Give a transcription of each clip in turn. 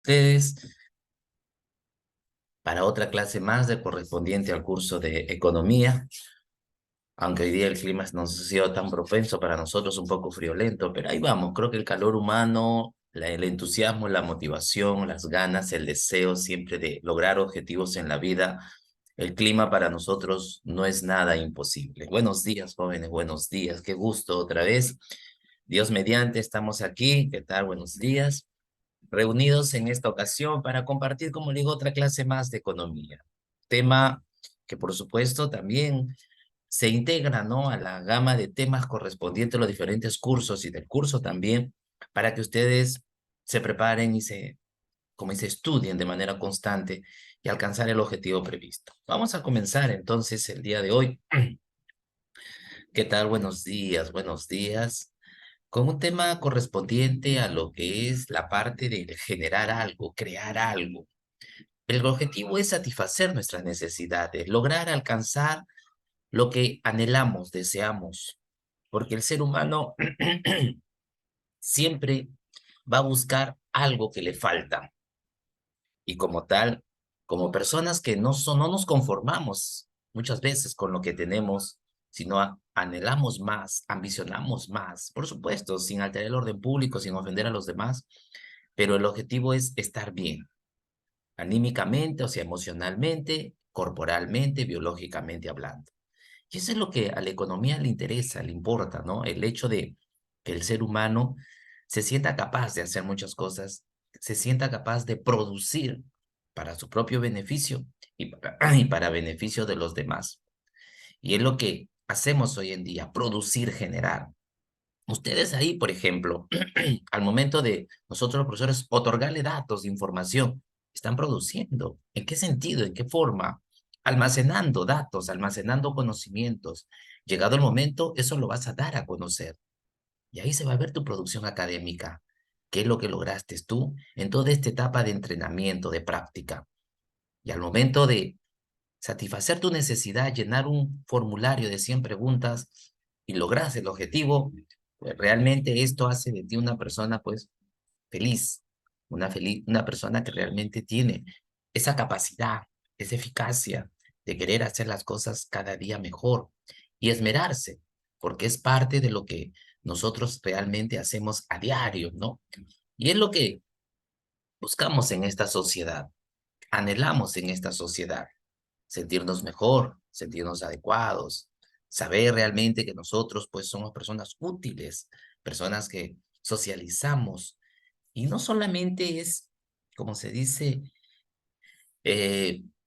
Ustedes para otra clase más de correspondiente al curso de economía, aunque hoy día el clima no ha sido tan propenso para nosotros, un poco friolento, pero ahí vamos, creo que el calor humano, el entusiasmo, la motivación, las ganas, el deseo siempre de lograr objetivos en la vida, el clima para nosotros no es nada imposible. Buenos días, jóvenes, buenos días, qué gusto otra vez. Dios mediante, estamos aquí, ¿qué tal? Buenos días. Reunidos en esta ocasión para compartir, como le digo, otra clase más de economía. Tema que, por supuesto, también se integra, ¿no?, a la gama de temas correspondientes a los diferentes cursos y del curso también, para que ustedes se preparen y como se estudien de manera constante y alcanzar el objetivo previsto. Vamos a comenzar entonces el día de hoy. ¿Qué tal? Buenos días con un tema correspondiente a lo que es la parte de generar algo, crear algo. El objetivo es satisfacer nuestras necesidades, lograr alcanzar lo que anhelamos, deseamos, porque el ser humano siempre va a buscar algo que le falta y como tal, como personas que no nos conformamos muchas veces con lo que tenemos, sino anhelamos más, ambicionamos más, por supuesto, sin alterar el orden público, sin ofender a los demás, pero el objetivo es estar bien, anímicamente, o sea, emocionalmente, corporalmente, biológicamente hablando. Y eso es lo que a la economía le interesa, le importa, ¿no? El hecho de que el ser humano se sienta capaz de hacer muchas cosas, se sienta capaz de producir para su propio beneficio y para beneficio de los demás. Y es lo que hacemos hoy en día, producir, generar. Ustedes ahí, por ejemplo, al momento de nosotros los profesores otorgarle datos, información, están produciendo. ¿En qué sentido? ¿En qué forma? Almacenando datos, almacenando conocimientos. Llegado el momento, eso lo vas a dar a conocer. Y ahí se va a ver tu producción académica. ¿Qué es lo que lograste tú en toda esta etapa de entrenamiento, de práctica? Y al momento de satisfacer tu necesidad, llenar un formulario de 100 preguntas y logras el objetivo, pues realmente esto hace de ti una persona pues feliz, una persona que realmente tiene esa capacidad, esa eficacia de querer hacer las cosas cada día mejor y esmerarse, porque es parte de lo que nosotros realmente hacemos a diario, ¿no? Y es lo que buscamos en esta sociedad, anhelamos en esta sociedad sentirnos mejor, sentirnos adecuados, saber realmente que nosotros pues somos personas útiles, personas que socializamos y no solamente es, como se dice,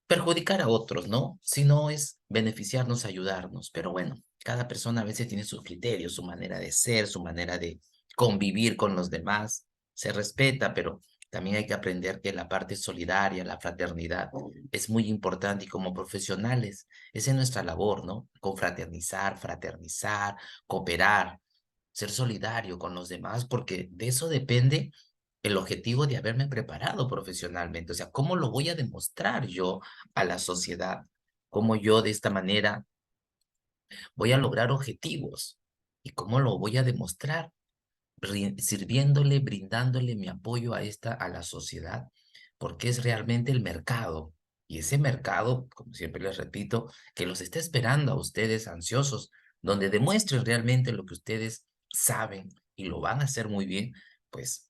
perjudicar a otros, ¿no? Sino es beneficiarnos, ayudarnos. Pero bueno, cada persona a veces tiene sus criterios, su manera de ser, su manera de convivir con los demás. Se respeta, pero también hay que aprender que la parte solidaria, la fraternidad, es muy importante y como profesionales, esa es nuestra labor, ¿no? Confraternizar, fraternizar, cooperar, ser solidario con los demás, porque de eso depende el objetivo de haberme preparado profesionalmente. O sea, ¿cómo lo voy a demostrar yo a la sociedad? ¿Cómo yo de esta manera voy a lograr objetivos? ¿Y cómo lo voy a demostrar? Sirviéndole, brindándole mi apoyo a la sociedad, porque es realmente el mercado. Y ese mercado, como siempre les repito, que los está esperando a ustedes ansiosos, donde demuestren realmente lo que ustedes saben y lo van a hacer muy bien, pues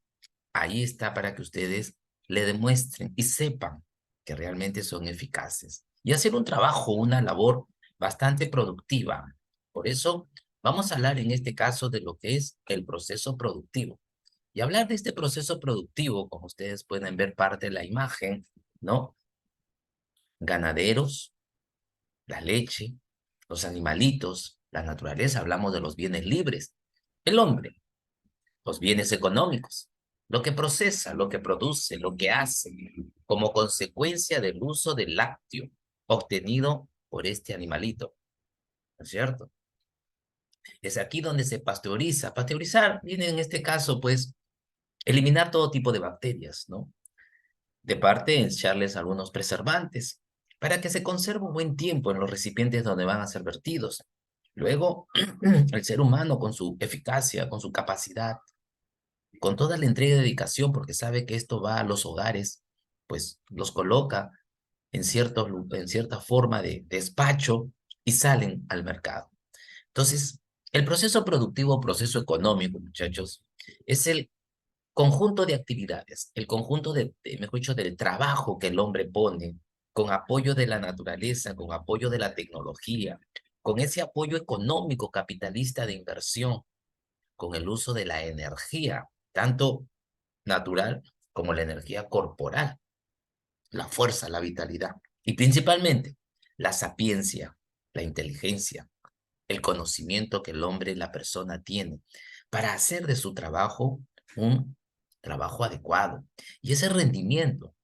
ahí está para que ustedes le demuestren y sepan que realmente son eficaces. Y hacer un trabajo, una labor bastante productiva. Por eso vamos a hablar en este caso de lo que es el proceso productivo. Y hablar de este proceso productivo, como ustedes pueden ver parte de la imagen, ¿no? Ganaderos, la leche, los animalitos, la naturaleza, hablamos de los bienes libres, el hombre, los bienes económicos, lo que procesa, lo que produce, lo que hace, como consecuencia del uso del lácteo obtenido por este animalito, ¿no es cierto? Es aquí donde se pasteuriza. Pasteurizar viene en este caso, pues, eliminar todo tipo de bacterias, ¿no? De parte, echarles algunos preservantes para que se conserve un buen tiempo en los recipientes donde van a ser vertidos. Luego, el ser humano con su eficacia, con su capacidad, con toda la entrega y dedicación, porque sabe que esto va a los hogares, pues los coloca en, en cierta forma de despacho y salen al mercado. Entonces, el proceso productivo, proceso económico, muchachos, es el conjunto de actividades, el conjunto mejor dicho, del trabajo que el hombre pone con apoyo de la naturaleza, con apoyo de la tecnología, con ese apoyo económico capitalista de inversión, con el uso de la energía, tanto natural como la energía corporal, la fuerza, la vitalidad y principalmente la sapiencia, la inteligencia, el conocimiento que el hombre, la persona tiene para hacer de su trabajo un trabajo adecuado. Y ese rendimiento,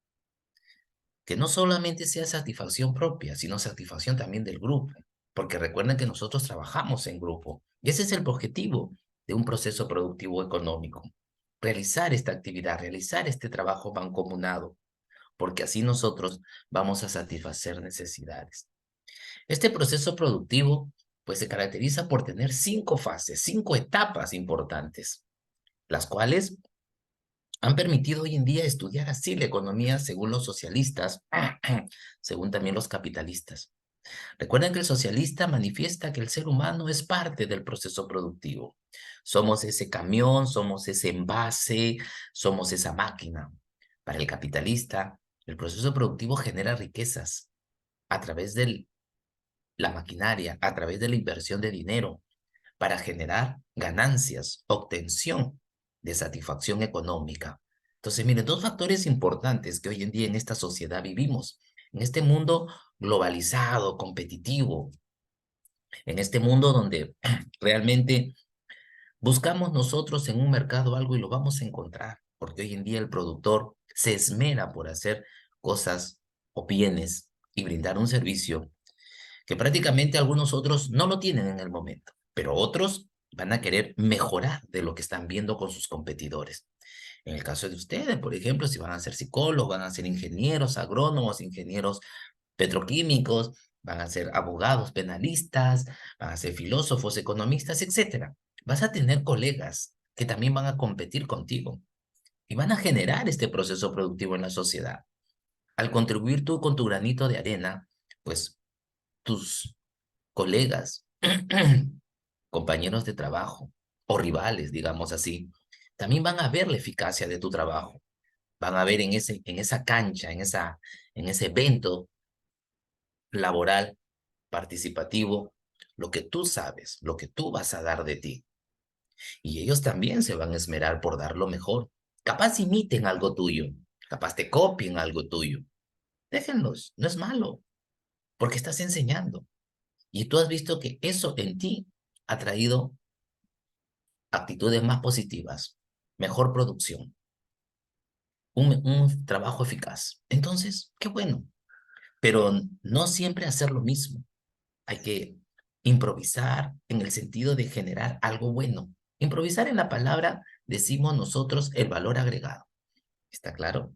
que no solamente sea satisfacción propia, sino satisfacción también del grupo, porque recuerden que nosotros trabajamos en grupo y ese es el objetivo de un proceso productivo económico. Realizar esta actividad, realizar este trabajo mancomunado, porque así nosotros vamos a satisfacer necesidades. Este proceso productivo, pues se caracteriza por tener 5 fases, 5 etapas importantes, las cuales han permitido hoy en día estudiar así la economía según los socialistas, según también los capitalistas. Recuerden que el socialista manifiesta que el ser humano es parte del proceso productivo. Somos ese camión, somos ese envase, somos esa máquina. Para el capitalista, el proceso productivo genera riquezas a través de la maquinaria, a través de la inversión de dinero, para generar ganancias, obtención de satisfacción económica. Entonces, miren, 2 factores importantes que hoy en día en esta sociedad vivimos, en este mundo globalizado, competitivo, en este mundo donde realmente buscamos nosotros en un mercado algo y lo vamos a encontrar, porque hoy en día el productor se esmera por hacer cosas o bienes y brindar un servicio que prácticamente algunos otros no lo tienen en el momento, pero otros van a querer mejorar de lo que están viendo con sus competidores. En el caso de ustedes, por ejemplo, si van a ser psicólogos, van a ser ingenieros, agrónomos, ingenieros petroquímicos, van a ser abogados, penalistas, van a ser filósofos, economistas, etcétera. Vas a tener colegas que también van a competir contigo y van a generar este proceso productivo en la sociedad. Al contribuir tú con tu granito de arena, pues tus colegas, compañeros de trabajo o rivales, digamos así, también van a ver la eficacia de tu trabajo. Van a ver en esa cancha, en ese evento laboral participativo, lo que tú sabes, lo que tú vas a dar de ti. Y ellos también se van a esmerar por dar lo mejor. Capaz imiten algo tuyo, capaz te copien algo tuyo. Déjenlos, no es malo, porque estás enseñando. Y tú has visto que eso en ti ha traído actitudes más positivas, mejor producción, un trabajo eficaz. Entonces, qué bueno, pero no siempre hacer lo mismo. Hay que improvisar en el sentido de generar algo bueno. Improvisar en la palabra decimos nosotros el valor agregado. ¿Está claro?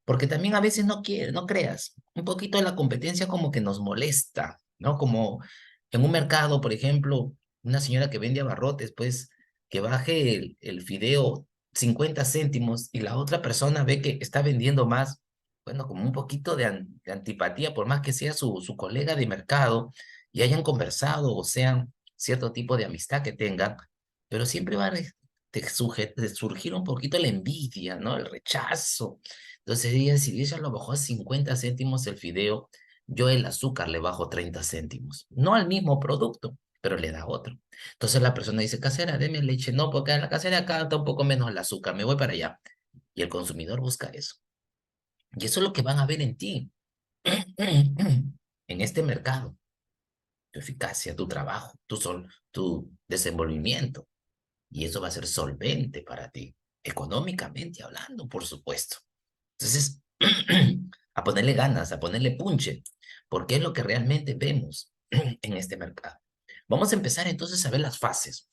Porque también a veces no creas. Un poquito de la competencia como que nos molesta, ¿no? Como en un mercado, por ejemplo, una señora que vende abarrotes, pues que baje el fideo 50 céntimos y la otra persona ve que está vendiendo más, bueno, como un poquito de antipatía, por más que sea su colega de mercado y hayan conversado o sean cierto tipo de amistad que tengan, pero siempre va a de surgir un poquito la envidia, ¿no? El rechazo. Entonces ella, si ella lo bajó a 50 céntimos el fideo, yo el azúcar le bajo 30 céntimos. No al mismo producto, pero le da otro. Entonces la persona dice, casera, deme leche. No, porque en la casera acá está un poco menos el azúcar, me voy para allá. Y el consumidor busca eso. Y eso es lo que van a ver en ti, en este mercado. Tu eficacia, tu trabajo, tu desenvolvimiento. Y eso va a ser solvente para ti, económicamente hablando, por supuesto. Entonces, a ponerle ganas, a ponerle punche, porque es lo que realmente vemos en este mercado. Vamos a empezar entonces a ver las fases.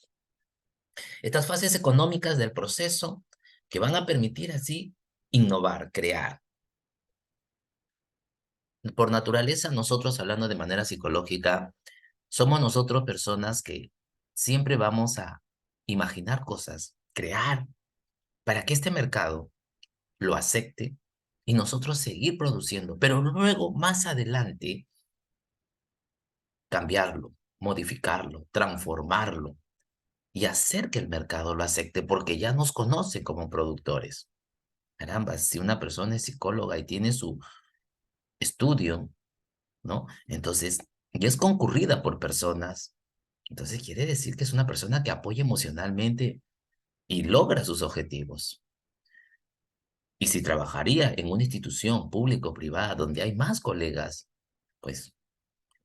Estas fases económicas del proceso que van a permitir así innovar, crear. Por naturaleza, nosotros hablando de manera psicológica, somos nosotros personas que siempre vamos a imaginar cosas, crear. para que este mercado lo acepte y nosotros seguir produciendo, pero luego, más adelante, cambiarlo, modificarlo, transformarlo y hacer que el mercado lo acepte porque ya nos conoce como productores. Caramba, si una persona es psicóloga y tiene su estudio, ¿no? Entonces, y es concurrida por personas, entonces quiere decir que es una persona que apoya emocionalmente y logra sus objetivos. Y si trabajaría en una institución pública o privada donde hay más colegas, pues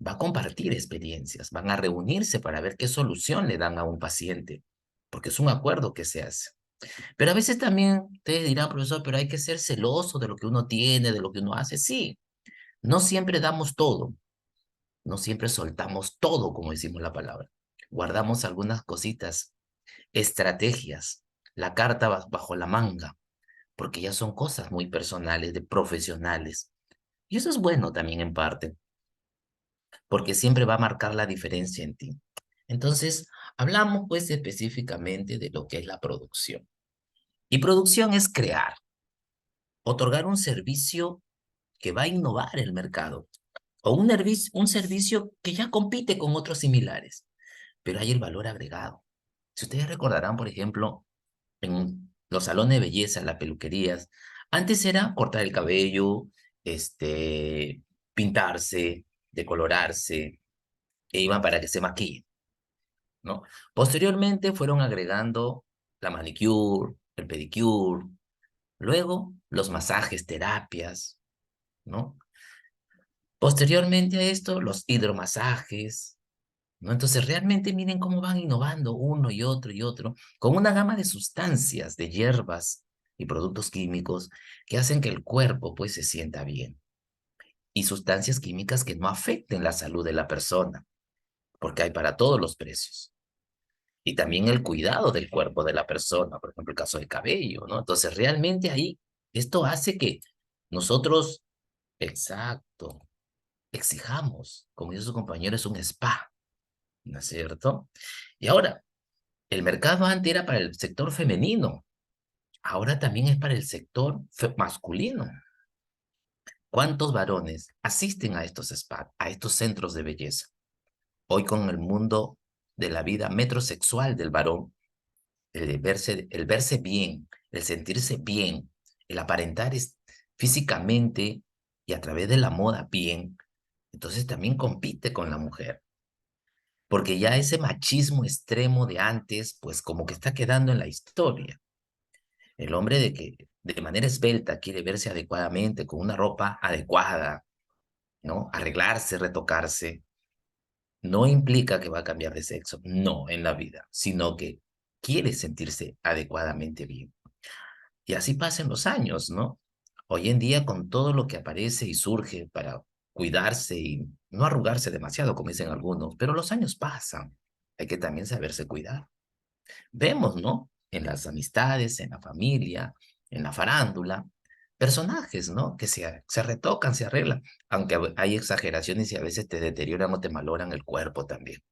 va a compartir experiencias, van a reunirse para ver qué solución le dan a un paciente, porque es un acuerdo que se hace. Pero a veces también ustedes dirán, profesor, pero hay que ser celoso de lo que uno tiene, de lo que uno hace. Sí, no siempre damos todo, no siempre soltamos todo, como decimos la palabra. Guardamos algunas cositas, estrategias, la carta bajo la manga, porque ya son cosas muy personales, de profesionales. Y eso es bueno también en parte, porque siempre va a marcar la diferencia en ti. Entonces, hablamos pues específicamente de lo que es la producción. Y producción es crear, otorgar un servicio que va a innovar el mercado o un servicio que ya compite con otros similares, pero hay el valor agregado. Si ustedes recordarán, por ejemplo, en los salones de belleza, las peluquerías, antes era cortar el cabello, pintarse, decolorarse, e iban para que se maquillen, ¿no? Posteriormente fueron agregando la manicure, el pedicure, luego los masajes, terapias, ¿no? Posteriormente a esto, los hidromasajes, ¿no? Entonces, realmente miren cómo van innovando uno y otro, con una gama de sustancias, de hierbas y productos químicos que hacen que el cuerpo, pues, se sienta bien. Y sustancias químicas que no afecten la salud de la persona, porque hay para todos los precios. Y también el cuidado del cuerpo de la persona, por ejemplo, el caso del cabello, ¿no? Entonces, realmente ahí, esto hace que nosotros, exacto, exijamos, como dice su compañero, es un spa, ¿no es cierto? Y ahora, el mercado antes era para el sector femenino, ahora también es para el sector masculino. ¿Cuántos varones asisten a estos spa, a estos centros de belleza? Hoy con el mundo de la vida metrosexual del varón, el verse bien, el sentirse bien, el aparentar físicamente y a través de la moda bien, entonces también compite con la mujer. Porque ya ese machismo extremo de antes, pues como que está quedando en la historia. El hombre de que de manera esbelta quiere verse adecuadamente, con una ropa adecuada, ¿no? Arreglarse, retocarse, no implica que va a cambiar de sexo, no en la vida, sino que quiere sentirse adecuadamente bien. Y así pasan los años, ¿no? Hoy en día con todo lo que aparece y surge para cuidarse y no arrugarse demasiado, como dicen algunos, pero los años pasan, hay que también saberse cuidar. Vemos, ¿no? En las amistades, en la familia, en la farándula, personajes, ¿no? Que se retocan, se arreglan, aunque hay exageraciones y a veces te deterioran o te maloran el cuerpo también.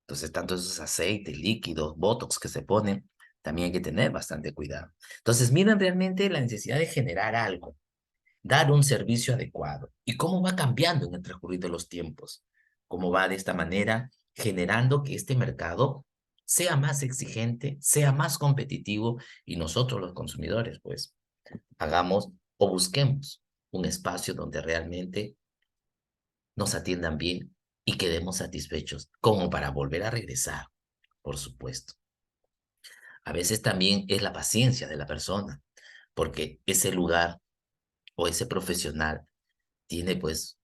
Entonces, tanto esos aceites, líquidos, botox que se ponen, también hay que tener bastante cuidado. Entonces, miren realmente la necesidad de generar algo, dar un servicio adecuado y cómo va cambiando en el transcurrir de los tiempos, cómo va de esta manera generando que este mercado sea más exigente, sea más competitivo y nosotros los consumidores pues hagamos o busquemos un espacio donde realmente nos atiendan bien y quedemos satisfechos como para volver a regresar, por supuesto. A veces también es la paciencia de la persona, porque ese lugar o ese profesional tiene pues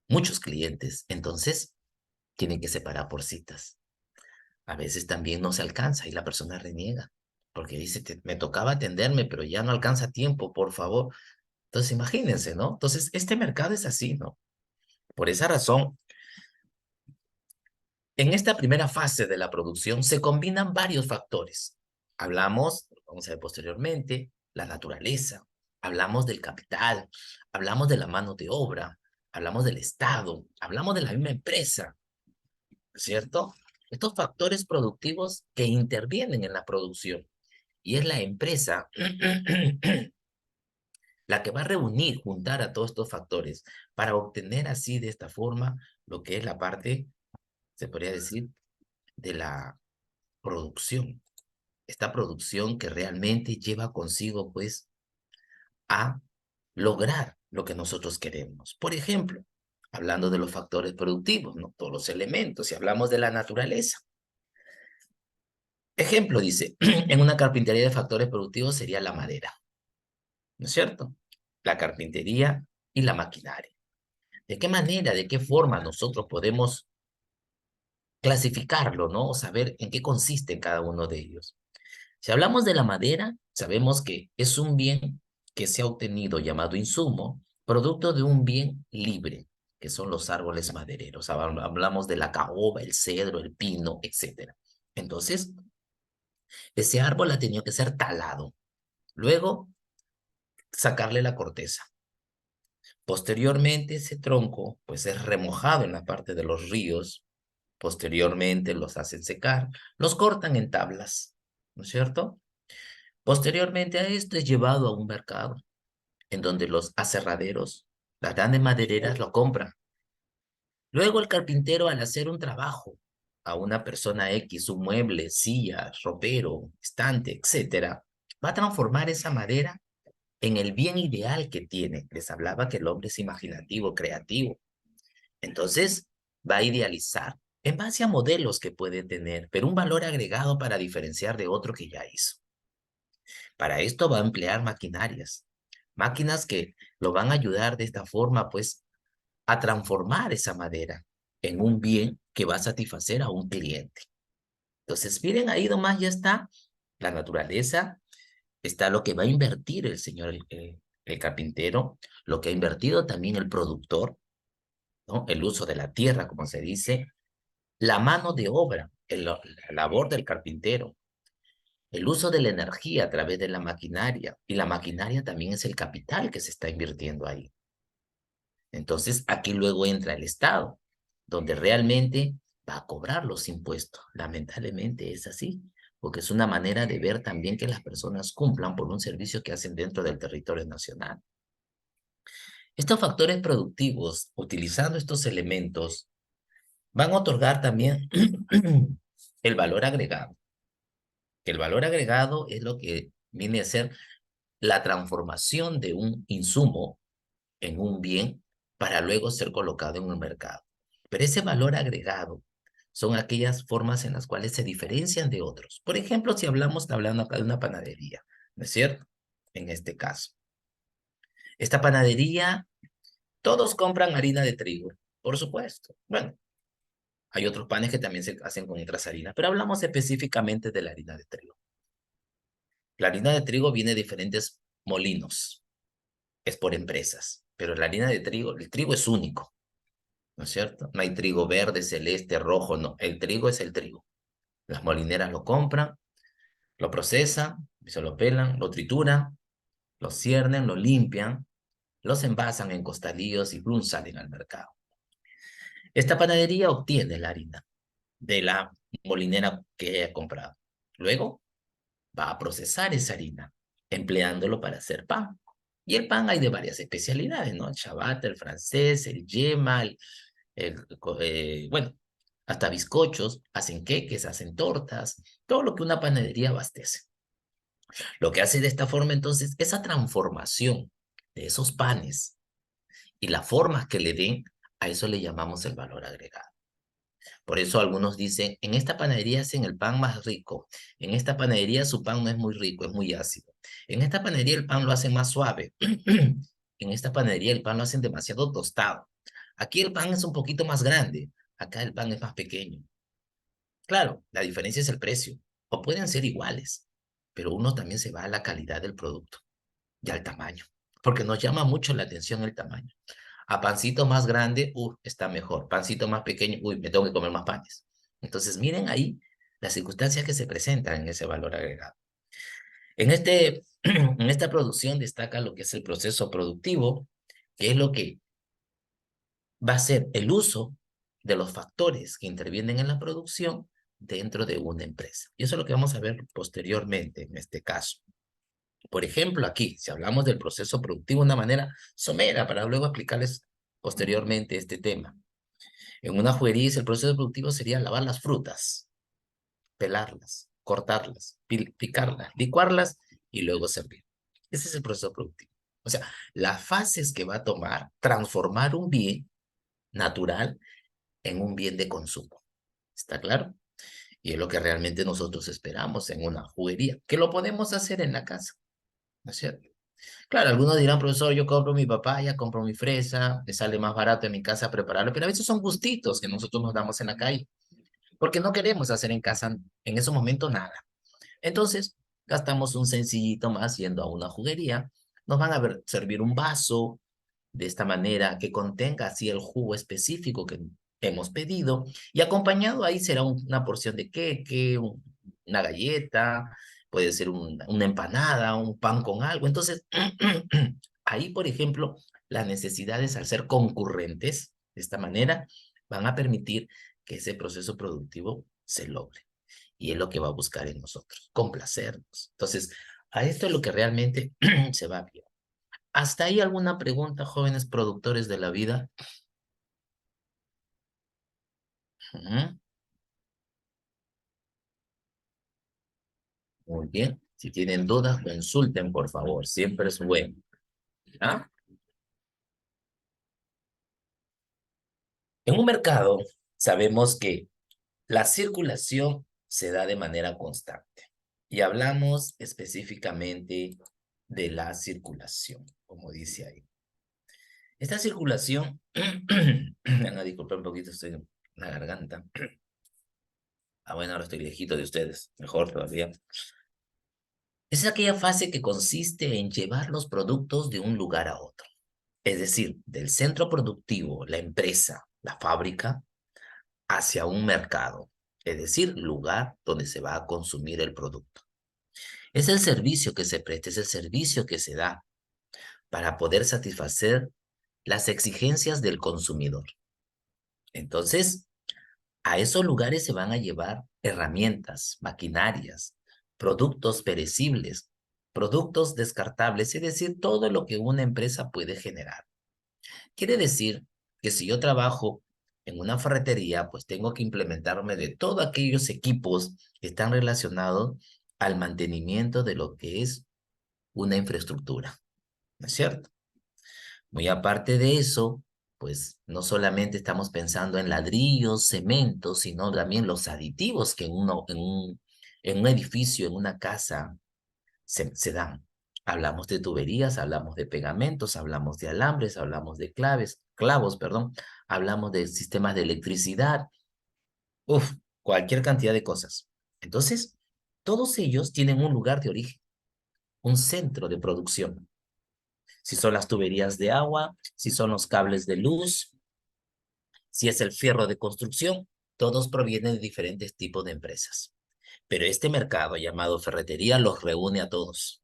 muchos clientes, entonces tienen que separar por citas. A veces también no se alcanza y la persona reniega, porque dice, me tocaba atenderme, pero ya no alcanza tiempo, por favor. Entonces imagínense, ¿no? Entonces este mercado es así, ¿no? Por esa razón, en esta primera fase de la producción se combinan varios factores. Hablamos, vamos a ver posteriormente, la naturaleza, hablamos del capital, hablamos de la mano de obra, hablamos del Estado, hablamos de la misma empresa, ¿cierto? Estos factores productivos que intervienen en la producción. y es la empresa la que va a reunir, juntar a todos estos factores para obtener así de esta forma lo que es la parte, se podría decir, de la producción. Esta producción que realmente lleva consigo, pues, a lograr lo que nosotros queremos. Por ejemplo, hablando de los factores productivos, ¿no? Todos los elementos, si hablamos de la naturaleza. Ejemplo, dice, en una carpintería de factores productivos sería la madera, ¿no es cierto? La carpintería y la maquinaria. ¿De qué manera, de qué forma nosotros podemos clasificarlo, ¿no? O saber en qué consiste cada uno de ellos. Si hablamos de la madera, sabemos que es un bien que se ha obtenido llamado insumo, producto de un bien libre, que son los árboles madereros. Hablamos de la caoba, el cedro, el pino, etcétera. Entonces, ese árbol ha tenido que ser talado. Luego, sacarle la corteza. Posteriormente, ese tronco, pues es remojado en la parte de los ríos. Posteriormente, los hacen secar, los cortan en tablas, ¿no es cierto? Posteriormente a esto es llevado a un mercado en donde los aserraderos, las grandes madereras lo compran. Luego el carpintero al hacer un trabajo a una persona X, un mueble, silla, ropero, estante, etcétera, va a transformar esa madera en el bien ideal que tiene. Les hablaba que el hombre es imaginativo, creativo. Entonces va a idealizar en base a modelos que puede tener, pero un valor agregado para diferenciar de otro que ya hizo. Para esto va a emplear maquinarias, máquinas que lo van a ayudar de esta forma, pues, a transformar esa madera en un bien que va a satisfacer a un cliente. Entonces, miren, ahí nomás ya está la naturaleza, está lo que va a invertir el señor, el carpintero, lo que ha invertido también el productor, ¿no? El uso de la tierra, como se dice, la mano de obra, la labor del carpintero, el uso de la energía a través de la maquinaria, y la maquinaria también es el capital que se está invirtiendo ahí. Entonces, aquí luego entra el Estado, donde realmente va a cobrar los impuestos. Lamentablemente es así, porque es una manera de ver también que las personas cumplan por un servicio que hacen dentro del territorio nacional. Estos factores productivos, utilizando estos elementos, van a otorgar también el valor agregado. El valor agregado es lo que viene a ser la transformación de un insumo en un bien para luego ser colocado en un mercado. Pero ese valor agregado son aquellas formas en las cuales se diferencian de otros. Por ejemplo, si hablando acá de una panadería, ¿no es cierto? En este caso. Esta panadería, todos compran harina de trigo, por supuesto. Bueno, hay otros panes que también se hacen con otras harinas, pero hablamos específicamente de la harina de trigo. La harina de trigo viene de diferentes molinos, es por empresas, pero la harina de trigo, el trigo es único, ¿no es cierto? No hay trigo verde, celeste, rojo, no. El trigo es el trigo. Las molineras lo compran, lo procesan, se lo pelan, lo trituran, lo ciernen, lo limpian, los envasan en costalillos y plum salen al mercado. Esta panadería obtiene la harina de la molinera que haya comprado. Luego va a procesar esa harina, empleándolo para hacer pan. Y el pan hay de varias especialidades, ¿no? El ciabatta, el francés, el yema, bueno, hasta bizcochos, hacen queques, hacen tortas, todo lo que una panadería abastece. Lo que hace de esta forma entonces, esa transformación de esos panes y la forma que le den, a eso le llamamos el valor agregado. Por eso algunos dicen, en esta panadería hacen el pan más rico, en esta panadería su pan no es muy rico, es muy ácido. En esta panadería el pan lo hacen más suave. En esta panadería el pan lo hacen demasiado tostado. Aquí el pan es un poquito más grande, acá el pan es más pequeño. Claro, la diferencia es el precio, o pueden ser iguales, pero uno también se va a la calidad del producto y al tamaño, porque nos llama mucho la atención el tamaño. A pancito más grande, está mejor. Pancito más pequeño, me tengo que comer más panes. Entonces, miren ahí las circunstancias que se presentan en ese valor agregado. En esta producción destaca lo que es el proceso productivo, que es lo que va a ser el uso de los factores que intervienen en la producción dentro de una empresa. Y eso es lo que vamos a ver posteriormente en este caso. Por ejemplo, aquí, si hablamos del proceso productivo de una manera somera, para luego explicarles posteriormente este tema. En una juguería, el proceso productivo sería lavar las frutas, pelarlas, cortarlas, picarlas, licuarlas y luego servir. Ese es el proceso productivo. O sea, las fases que va a tomar transformar un bien natural en un bien de consumo. ¿Está claro? Y es lo que realmente nosotros esperamos en una juguería, que lo podemos hacer en la casa, ¿no es cierto? Claro, algunos dirán, profesor, yo compro mi papaya, compro mi fresa, me sale más barato en mi casa prepararlo, pero a veces son gustitos que nosotros nos damos en la calle, porque no queremos hacer en casa en esos momentos nada. Entonces, gastamos un sencillito más yendo a una juguería, nos van a servir un vaso de esta manera que contenga así el jugo específico que hemos pedido y acompañado ahí será una porción de queque, una galleta, puede ser una empanada, un pan con algo. Entonces, ahí, por ejemplo, las necesidades al ser concurrentes de esta manera van a permitir que ese proceso productivo se logre. Y es lo que va a buscar en nosotros, complacernos. Entonces, a esto es lo que realmente se va a ver. ¿Hasta ahí alguna pregunta, jóvenes productores de la vida? Ujú. Muy bien. Si tienen dudas, consulten, por favor. Siempre es bueno. ¿Ah? En un mercado, sabemos que la circulación se da de manera constante. Y hablamos específicamente de la circulación, como dice ahí. Esta circulación, me van a disculpar un poquito, estoy en la garganta. Ah, bueno, ahora estoy lejito de ustedes, mejor todavía. Es aquella fase que consiste en llevar los productos de un lugar a otro, es decir, del centro productivo, la empresa, la fábrica, hacia un mercado, es decir, lugar donde se va a consumir el producto. Es el servicio que se presta, es el servicio que se da para poder satisfacer las exigencias del consumidor. Entonces, a esos lugares se van a llevar herramientas, maquinarias, productos perecibles, productos descartables, es decir, todo lo que una empresa puede generar. Quiere decir que si yo trabajo en una ferretería, pues tengo que implementarme de todos aquellos equipos que están relacionados al mantenimiento de lo que es una infraestructura, ¿no es cierto? Muy aparte de eso, pues no solamente estamos pensando en ladrillos, cemento, sino también los aditivos que en un edificio, en una casa, se dan. Hablamos de tuberías, hablamos de pegamentos, hablamos de alambres, hablamos de clavos, perdón, hablamos de sistemas de electricidad, uf, cualquier cantidad de cosas. Entonces, todos ellos tienen un lugar de origen, un centro de producción. Si son las tuberías de agua, si son los cables de luz, si es el fierro de construcción, todos provienen de diferentes tipos de empresas. Pero este mercado llamado ferretería los reúne a todos.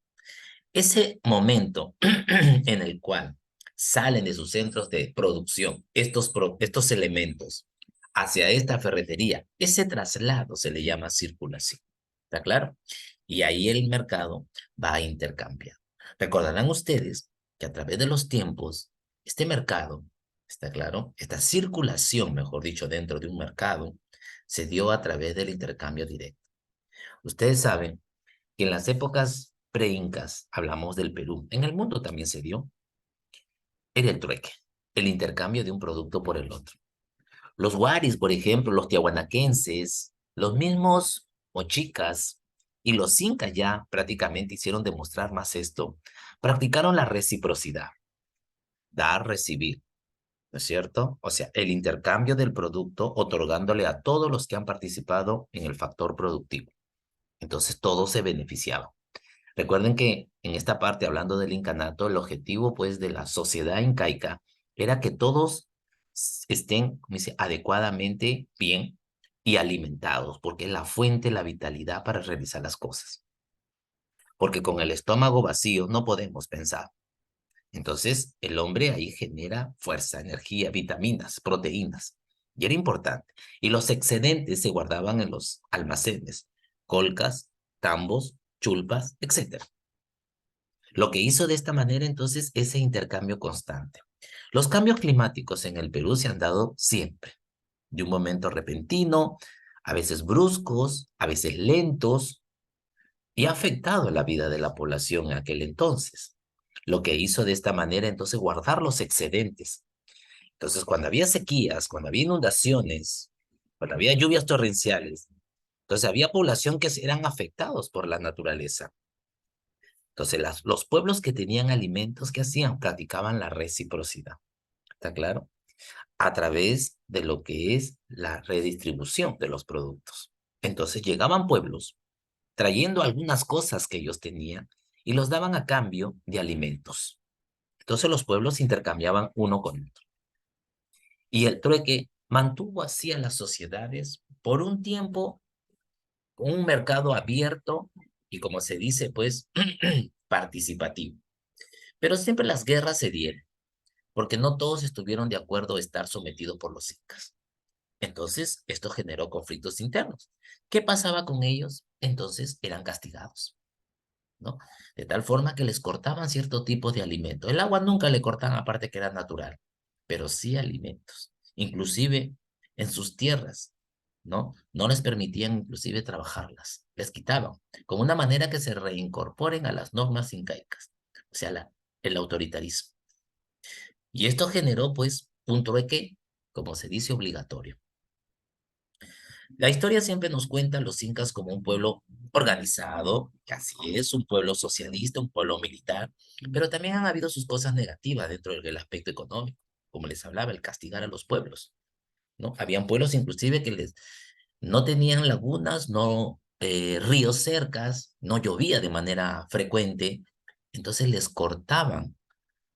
Ese momento en el cual salen de sus centros de producción estos elementos hacia esta ferretería, ese traslado se le llama circulación. ¿Está claro? Y ahí el mercado va a intercambiar. Recordarán ustedes que a través de los tiempos, este mercado, ¿está claro? Esta circulación, mejor dicho, dentro de un mercado, se dio a través del intercambio directo. Ustedes saben que en las épocas preincas, hablamos del Perú, en el mundo también se dio, era el trueque, el intercambio de un producto por el otro. Los huaris, por ejemplo, los tiahuanaquenses, los mismos mochicas y los incas ya prácticamente hicieron demostrar más esto, practicaron la reciprocidad, dar, recibir, ¿no es cierto? O sea, el intercambio del producto otorgándole a todos los que han participado en el factor productivo. Entonces todos se beneficiaban. Recuerden que en esta parte, hablando del incanato, el objetivo pues de la sociedad incaica era que todos estén, como dice, adecuadamente bien y alimentados, porque es la fuente, la vitalidad para realizar las cosas. Porque con el estómago vacío no podemos pensar. Entonces, el hombre ahí genera fuerza, energía, vitaminas, proteínas. y era importante. Y los excedentes se guardaban en los almacenes, colcas, tambos, chulpas, etcétera. Lo que hizo de esta manera entonces ese intercambio constante. Los cambios climáticos en el Perú se han dado siempre, de un momento repentino, a veces bruscos, a veces lentos, y ha afectado la vida de la población en aquel entonces. Lo que hizo de esta manera entonces guardar los excedentes. Entonces, cuando había sequías, cuando había inundaciones, cuando había lluvias torrenciales, entonces había población que eran afectados por la naturaleza. Entonces, los pueblos que tenían alimentos, ¿qué hacían? Practicaban la reciprocidad. ¿Está claro? A través de lo que es la redistribución de los productos. Entonces, llegaban pueblos trayendo algunas cosas que ellos tenían y los daban a cambio de alimentos. Entonces, los pueblos intercambiaban uno con otro. Y el trueque mantuvo así a las sociedades por un tiempo con un mercado abierto y, como se dice, pues, participativo. Pero siempre las guerras se dieron, porque no todos estuvieron de acuerdo a estar sometidos por los incas. Entonces, esto generó conflictos internos. ¿Qué pasaba con ellos? Entonces, eran castigados, ¿no? De tal forma que les cortaban cierto tipo de alimento. El agua nunca le cortaban, aparte que era natural, pero sí alimentos. Inclusive en sus tierras, ¿no? No les permitían inclusive trabajarlas, les quitaban, como una manera que se reincorporen a las normas incaicas, o sea, el autoritarismo. Y esto generó, pues, un trueque, como se dice, obligatorio. La historia siempre nos cuenta a los incas como un pueblo organizado, que así es, un pueblo socialista, un pueblo militar, pero también han habido sus cosas negativas dentro del aspecto económico, como les hablaba, el castigar a los pueblos, ¿no? Habían pueblos inclusive que no tenían lagunas, no ríos cercas, no llovía de manera frecuente, entonces les cortaban,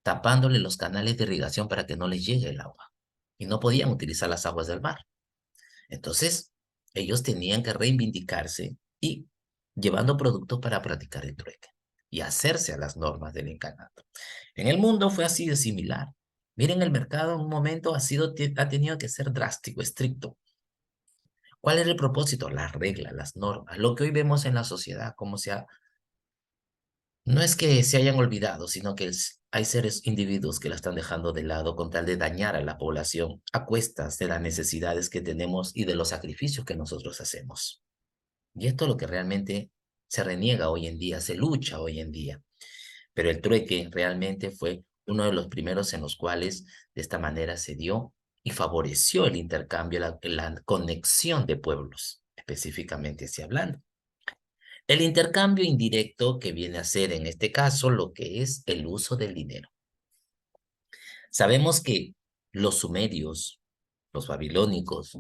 tapándole los canales de irrigación para que no les llegue el agua, y no podían utilizar las aguas del mar. Entonces, ellos tenían que reivindicarse y llevando productos para practicar el trueque y hacerse a las normas del incanato. En el mundo fue así de similar. Miren, el mercado en un momento ha tenido que ser drástico, estricto. ¿Cuál es el propósito? Las reglas, las normas, lo que hoy vemos en la sociedad, no es que se hayan olvidado, sino que hay seres, individuos que la están dejando de lado con tal de dañar a la población a cuestas de las necesidades que tenemos y de los sacrificios que nosotros hacemos. Y esto es lo que realmente se reniega hoy en día, se lucha hoy en día. Pero el trueque realmente fue uno de los primeros en los cuales de esta manera se dio y favoreció el intercambio, la conexión de pueblos, específicamente así hablando. El intercambio indirecto que viene a ser en este caso lo que es el uso del dinero. Sabemos que los sumerios, los babilónicos,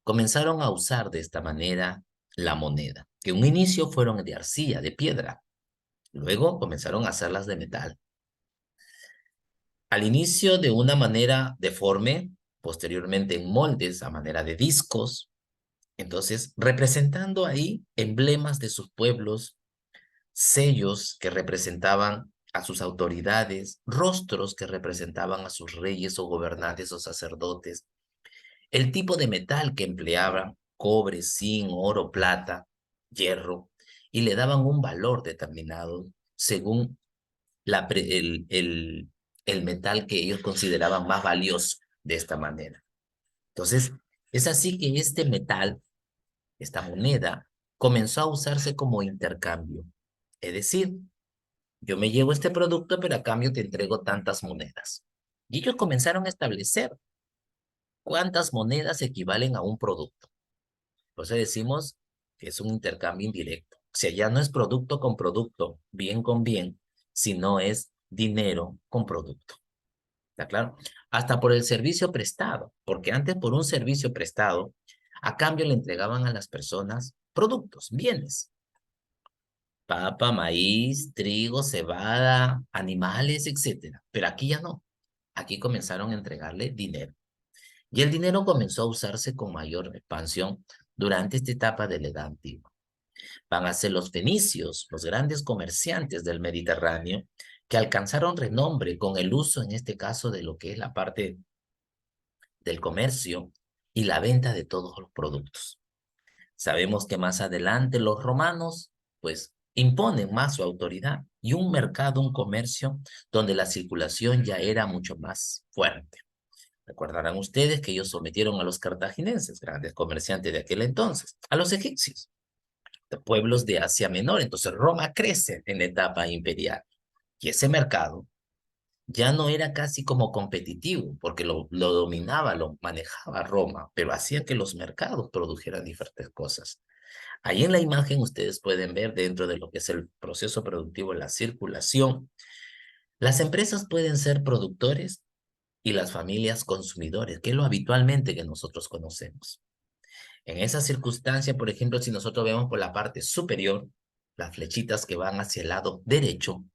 comenzaron a usar de esta manera la moneda, que en un inicio fueron de arcilla, de piedra, luego comenzaron a hacerlas de metal. Al inicio de una manera deforme, posteriormente en moldes a manera de discos, entonces representando ahí emblemas de sus pueblos, sellos que representaban a sus autoridades, rostros que representaban a sus reyes o gobernantes o sacerdotes, el tipo de metal que empleaban, cobre, zinc, oro, plata, hierro, y le daban un valor determinado según el metal que ellos consideraban más valioso de esta manera. Entonces, es así que este metal, esta moneda, comenzó a usarse como intercambio. Es decir, yo me llevo este producto, pero a cambio te entrego tantas monedas. Y ellos comenzaron a establecer cuántas monedas equivalen a un producto. Por eso decimos que es un intercambio indirecto. O sea, ya no es producto con producto, bien con bien, sino es dinero con producto. ¿Está claro? Hasta por el servicio prestado, porque antes por un servicio prestado, a cambio le entregaban a las personas productos, bienes. Papa, maíz, trigo, cebada, animales, etcétera. Pero aquí ya no. Aquí comenzaron a entregarle dinero. Y el dinero comenzó a usarse con mayor expansión durante esta etapa de la Edad Antigua. Van a ser los fenicios, los grandes comerciantes del Mediterráneo, que alcanzaron renombre con el uso, en este caso, de lo que es la parte del comercio y la venta de todos los productos. Sabemos que más adelante los romanos, pues, imponen más su autoridad y un mercado, un comercio donde la circulación ya era mucho más fuerte. Recordarán ustedes que ellos sometieron a los cartagineses, grandes comerciantes de aquel entonces, a los egipcios, de pueblos de Asia Menor. Entonces Roma crece en la etapa imperial y ese mercado ya no era casi como competitivo, porque lo dominaba, lo manejaba Roma, pero hacía que los mercados produjeran diferentes cosas. Ahí en la imagen ustedes pueden ver dentro de lo que es el proceso productivo, la circulación. Las empresas pueden ser productores y las familias consumidores, que es lo habitualmente que nosotros conocemos. En esa circunstancia, por ejemplo, si nosotros vemos por la parte superior, las flechitas que van hacia el lado derecho,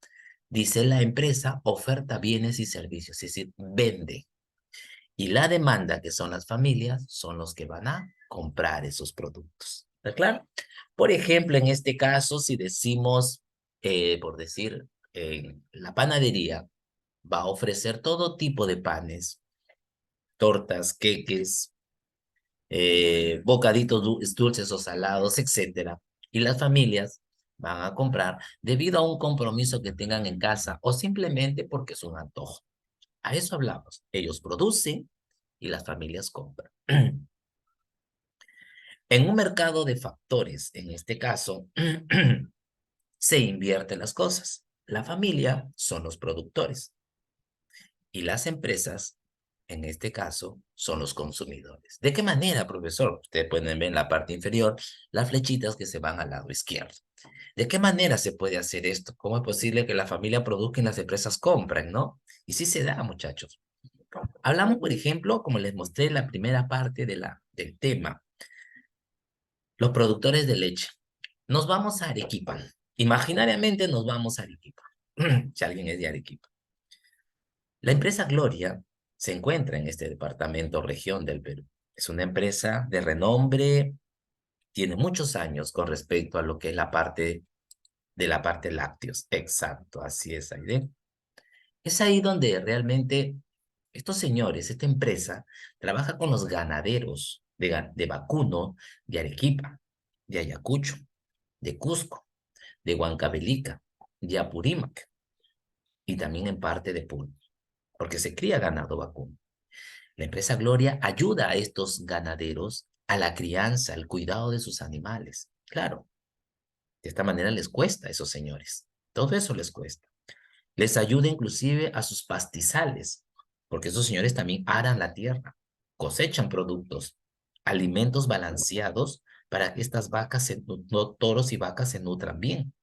dice la empresa oferta bienes y servicios, es decir, vende. Y la demanda, que son las familias, son los que van a comprar esos productos. ¿Está claro? Por ejemplo, en este caso, si decimos, por decir, la panadería va a ofrecer todo tipo de panes, tortas, queques, bocaditos dulces o salados, etcétera. Y las familias van a comprar debido a un compromiso que tengan en casa o simplemente porque es un antojo. A eso hablamos. Ellos producen y las familias compran. En un mercado de factores, en este caso, se invierten las cosas. La familia son los productores y las empresas, en este caso, son los consumidores. ¿De qué manera, profesor? Ustedes pueden ver en la parte inferior las flechitas que se van al lado izquierdo. ¿De qué manera se puede hacer esto? ¿Cómo es posible que la familia produzca y las empresas compren, no? Y sí se da, muchachos. Hablamos, por ejemplo, como les mostré en la primera parte del tema, los productores de leche. Nos vamos a Arequipa. Imaginariamente nos vamos a Arequipa, si alguien es de Arequipa. La empresa Gloria se encuentra en este departamento o región del Perú. Es una empresa de renombre, tiene muchos años con respecto a lo que es la parte lácteos. Exacto, así es, Aide. Es ahí donde realmente estos señores, esta empresa, trabaja con los ganaderos de vacuno, de Arequipa, de Ayacucho, de Cusco, de Huancavelica, de Apurímac y también en parte de Puno, porque se cría ganado vacuno. La empresa Gloria ayuda a estos ganaderos a la crianza, al cuidado de sus animales. Claro, de esta manera les cuesta a esos señores. Todo eso les cuesta. Les ayuda inclusive a sus pastizales, porque esos señores también aran la tierra, cosechan productos, alimentos balanceados para que estas vacas, toros y vacas se nutran bien.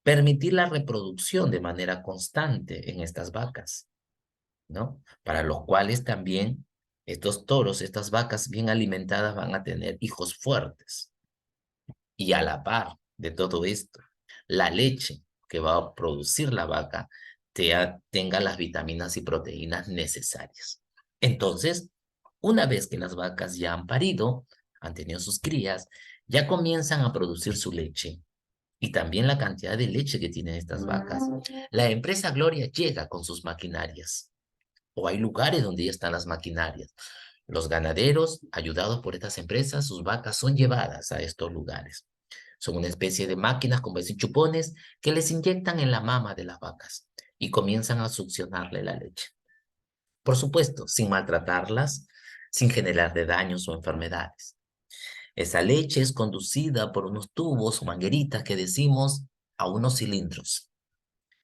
Permitir la reproducción de manera constante en estas vacas, ¿no? Para los cuales también estos toros, estas vacas bien alimentadas van a tener hijos fuertes. Y a la par de todo esto, la leche que va a producir la vaca tenga las vitaminas y proteínas necesarias. Entonces, una vez que las vacas ya han parido, han tenido sus crías, ya comienzan a producir su leche y también la cantidad de leche que tienen estas vacas. La empresa Gloria llega con sus maquinarias o hay lugares donde ya están las maquinarias. Los ganaderos, ayudados por estas empresas, sus vacas son llevadas a estos lugares. Son una especie de máquinas, como dicen chupones, que les inyectan en la mama de las vacas y comienzan a succionarle la leche. Por supuesto, sin maltratarlas, sin generarle daños o enfermedades. Esa leche es conducida por unos tubos o mangueritas que decimos a unos cilindros.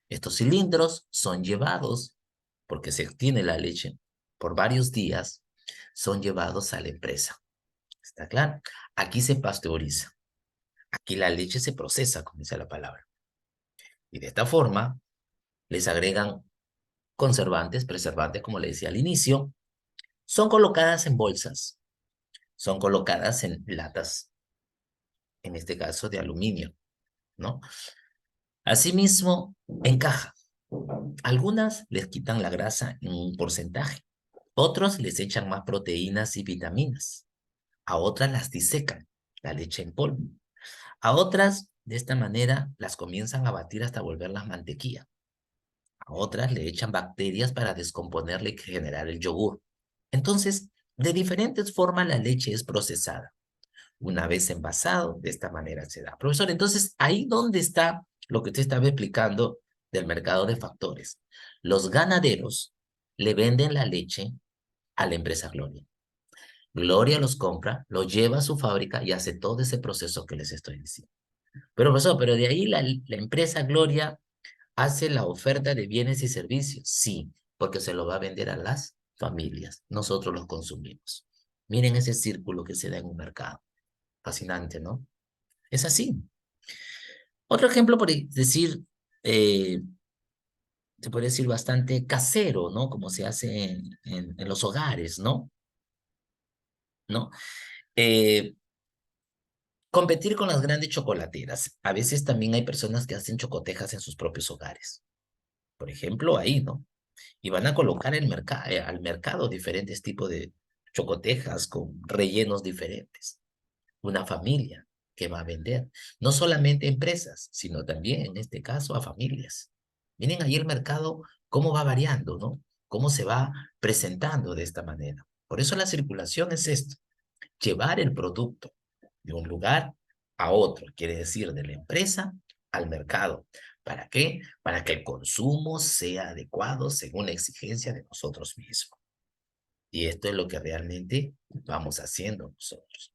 Estos cilindros son llevados, porque se obtiene la leche por varios días, son llevados a la empresa. ¿Está claro? Aquí se pasteuriza. Aquí la leche se procesa, como dice la palabra. Y de esta forma les agregan conservantes, preservantes, como le decía al inicio. Son colocadas en bolsas, son colocadas en latas, en este caso de aluminio, ¿no? Asimismo, en caja. Algunas les quitan la grasa en un porcentaje, otros les echan más proteínas y vitaminas, a otras las disecan, la leche en polvo, a otras de esta manera las comienzan a batir hasta volverlas mantequilla, a otras le echan bacterias para descomponerle y generar el yogur. Entonces, De diferentes formas la leche es procesada. Una vez envasado, de esta manera se da. Profesor, entonces, ahí donde está lo que usted estaba explicando del mercado de factores. Los ganaderos le venden la leche a la empresa Gloria. Gloria los compra, los lleva a su fábrica y hace todo ese proceso que les estoy diciendo. Pero, profesor, pero de ahí la empresa Gloria hace la oferta de bienes y servicios. Sí, porque se lo va a vender a las familias. Nosotros los consumimos. Miren ese círculo que se da en un mercado. Fascinante, ¿no? Es así. Otro ejemplo, por decir, eh, se puede decir bastante casero, ¿no? Como se hace en los hogares, ¿no? ¿No? Eh, Competir con las grandes chocolateras. A veces también hay personas que hacen chocotejas en sus propios hogares. Por ejemplo, ahí, ¿no? Y van a colocar al mercado diferentes tipos de chocotejas con rellenos diferentes. Una familia que va a vender, no solamente empresas, sino también en este caso a familias. Miren ahí el mercado, cómo va variando, ¿no? Cómo se va presentando de esta manera. Por eso la circulación es esto, llevar el producto de un lugar a otro, quiere decir de la empresa al mercado. ¿Para qué? Para que el consumo sea adecuado según la exigencia de nosotros mismos. Y esto es lo que realmente vamos haciendo nosotros.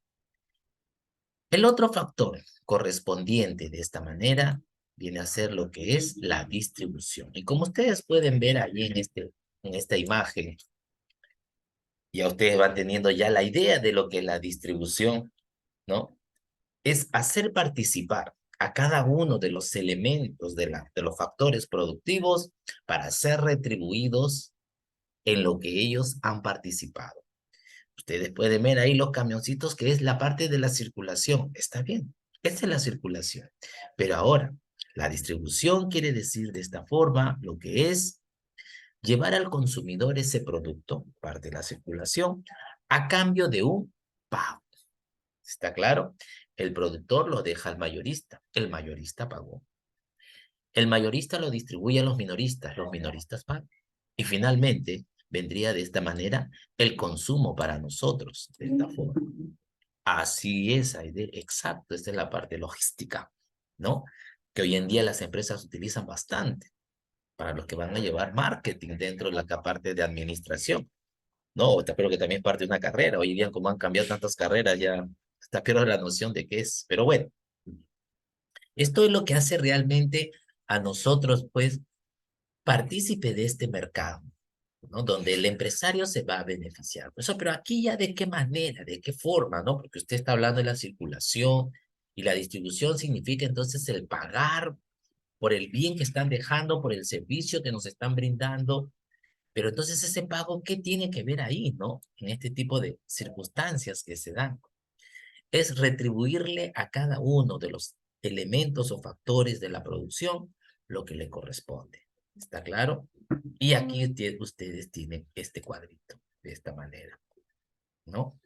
El otro factor correspondiente de esta manera viene a ser lo que es la distribución. Y como ustedes pueden ver ahí en esta imagen, ya ustedes van teniendo ya la idea de lo que es la distribución, ¿no? Es hacer participar a cada uno de los elementos de los factores productivos para ser retribuidos en lo que ellos han participado. Ustedes pueden ver ahí los camioncitos, que es la parte de la circulación. Está bien, esta es la circulación. Pero ahora, la distribución quiere decir de esta forma lo que es llevar al consumidor ese producto, parte de la circulación, a cambio de un pago. ¿Está claro? El productor lo deja al mayorista, el mayorista pagó. El mayorista lo distribuye a los minoristas pagan. Y finalmente vendría de esta manera el consumo para nosotros, de esta forma. Así es, Aide, exacto, esta es la parte logística, ¿no? Que hoy en día las empresas utilizan bastante para los que van a llevar marketing dentro de la parte de administración, ¿no? Espero que también es parte de una carrera. Hoy en día, como han cambiado tantas carreras, ya hasta pierdo la noción de qué es. Pero bueno, esto es lo que hace realmente a nosotros, pues, partícipe de este mercado, ¿no? Donde el empresario se va a beneficiar. Eso, pero aquí ya de qué manera, de qué forma, ¿no? Porque usted está hablando de la circulación y la distribución significa entonces el pagar por el bien que están dejando, por el servicio que nos están brindando. Pero entonces ese pago, ¿qué tiene que ver ahí, ¿no? En este tipo de circunstancias que se dan. Es retribuirle a cada uno de los elementos o factores de la producción lo que le corresponde. ¿Está claro? Y aquí ustedes tienen este cuadrito de esta manera, ¿no?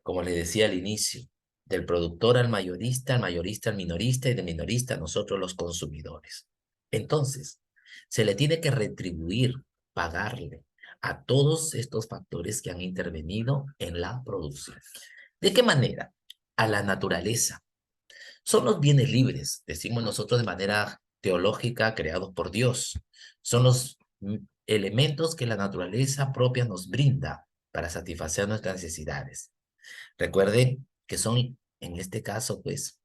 Como les decía al inicio, del productor al mayorista al minorista y del minorista a nosotros los consumidores. Entonces, se le tiene que retribuir, pagarle a todos estos factores que han intervenido en la producción. ¿De qué manera? A la naturaleza. Son los bienes libres, decimos nosotros de manera teológica, creados por Dios. Son los elementos que la naturaleza propia nos brinda para satisfacer nuestras necesidades. Recuerden que son, en este caso, pues,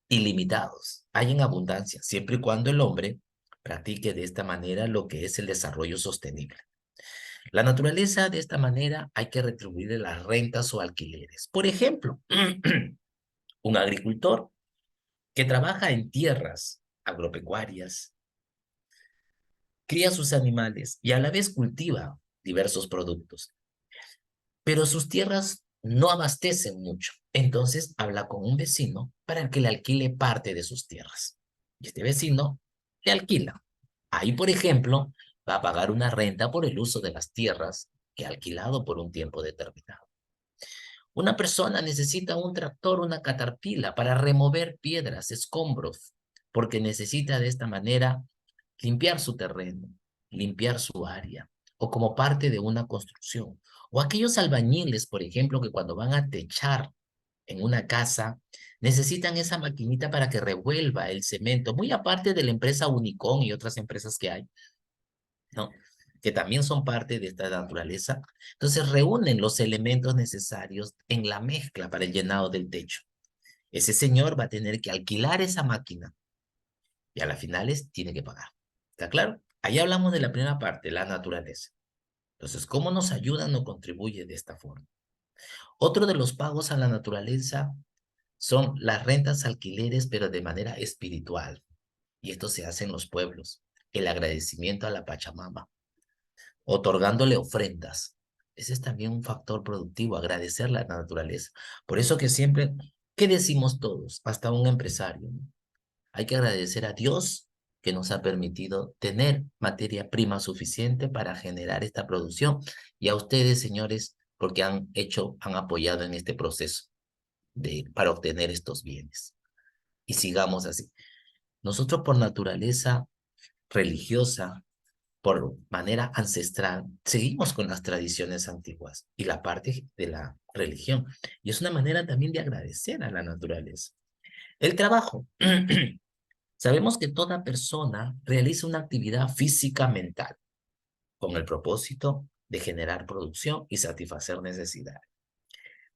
ilimitados. Hay en abundancia, siempre y cuando el hombre practique de esta manera lo que es el desarrollo sostenible. La naturaleza, de esta manera, hay que retribuirle las rentas o alquileres. Por ejemplo, un agricultor que trabaja en tierras agropecuarias, cría sus animales y a la vez cultiva diversos productos, pero sus tierras no abastecen mucho. Entonces habla con un vecino para que le alquile parte de sus tierras. Y este vecino le alquila. Ahí, por ejemplo, va a pagar una renta por el uso de las tierras que ha alquilado por un tiempo determinado. Una persona necesita un tractor, una caterpillar para remover piedras, escombros, porque necesita de esta manera limpiar su terreno, limpiar su área. o como parte de una construcción. O aquellos albañiles, por ejemplo, que cuando van a techar en una casa, necesitan esa maquinita para que revuelva el cemento, muy aparte de la empresa Unicom y otras empresas que hay, ¿no? Que también son parte de esta naturaleza. Entonces reúnen los elementos necesarios en la mezcla para el llenado del techo. Ese señor va a tener que alquilar esa máquina y a las finales tiene que pagar. ¿Está claro? Ahí hablamos de la primera parte, la naturaleza. Entonces, ¿cómo nos ayuda o contribuye de esta forma? Otro de los pagos a la naturaleza son las rentas alquileres, pero de manera espiritual. Y esto se hace en los pueblos. El agradecimiento a la Pachamama, otorgándole ofrendas. Ese es también un factor productivo, agradecer la naturaleza. Por eso que siempre, ¿qué decimos todos? Hasta un empresario, ¿no? Hay que agradecer a Dios que nos ha permitido tener materia prima suficiente para generar esta producción y a ustedes, señores, porque han apoyado en este proceso para obtener estos bienes. Y sigamos así. Nosotros por naturaleza religiosa, por manera ancestral, seguimos con las tradiciones antiguas y la parte de la religión. Y es una manera también de agradecer a la naturaleza. El trabajo. Sabemos que toda persona realiza una actividad física mental con el propósito de generar producción y satisfacer necesidades.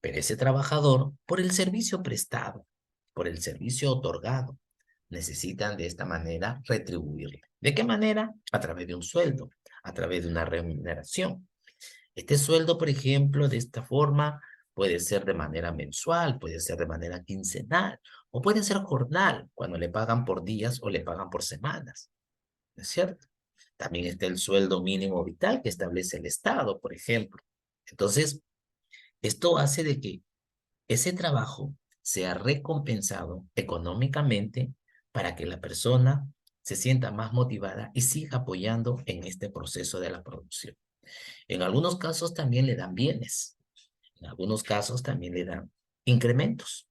Pero ese trabajador, por el servicio prestado, por el servicio otorgado, necesitan de esta manera retribuirle. ¿De qué manera? A través de un sueldo, a través de una remuneración. Este sueldo, por ejemplo, de esta forma puede ser de manera mensual, puede ser de manera quincenal o puede ser jornal, cuando le pagan por días o le pagan por semanas, ¿no es cierto? También está el sueldo mínimo vital que establece el Estado, por ejemplo. Entonces, esto hace de que ese trabajo sea recompensado económicamente para que la persona se sienta más motivada y siga apoyando en este proceso de la producción. En algunos casos también le dan bienes, en algunos casos también le dan incrementos,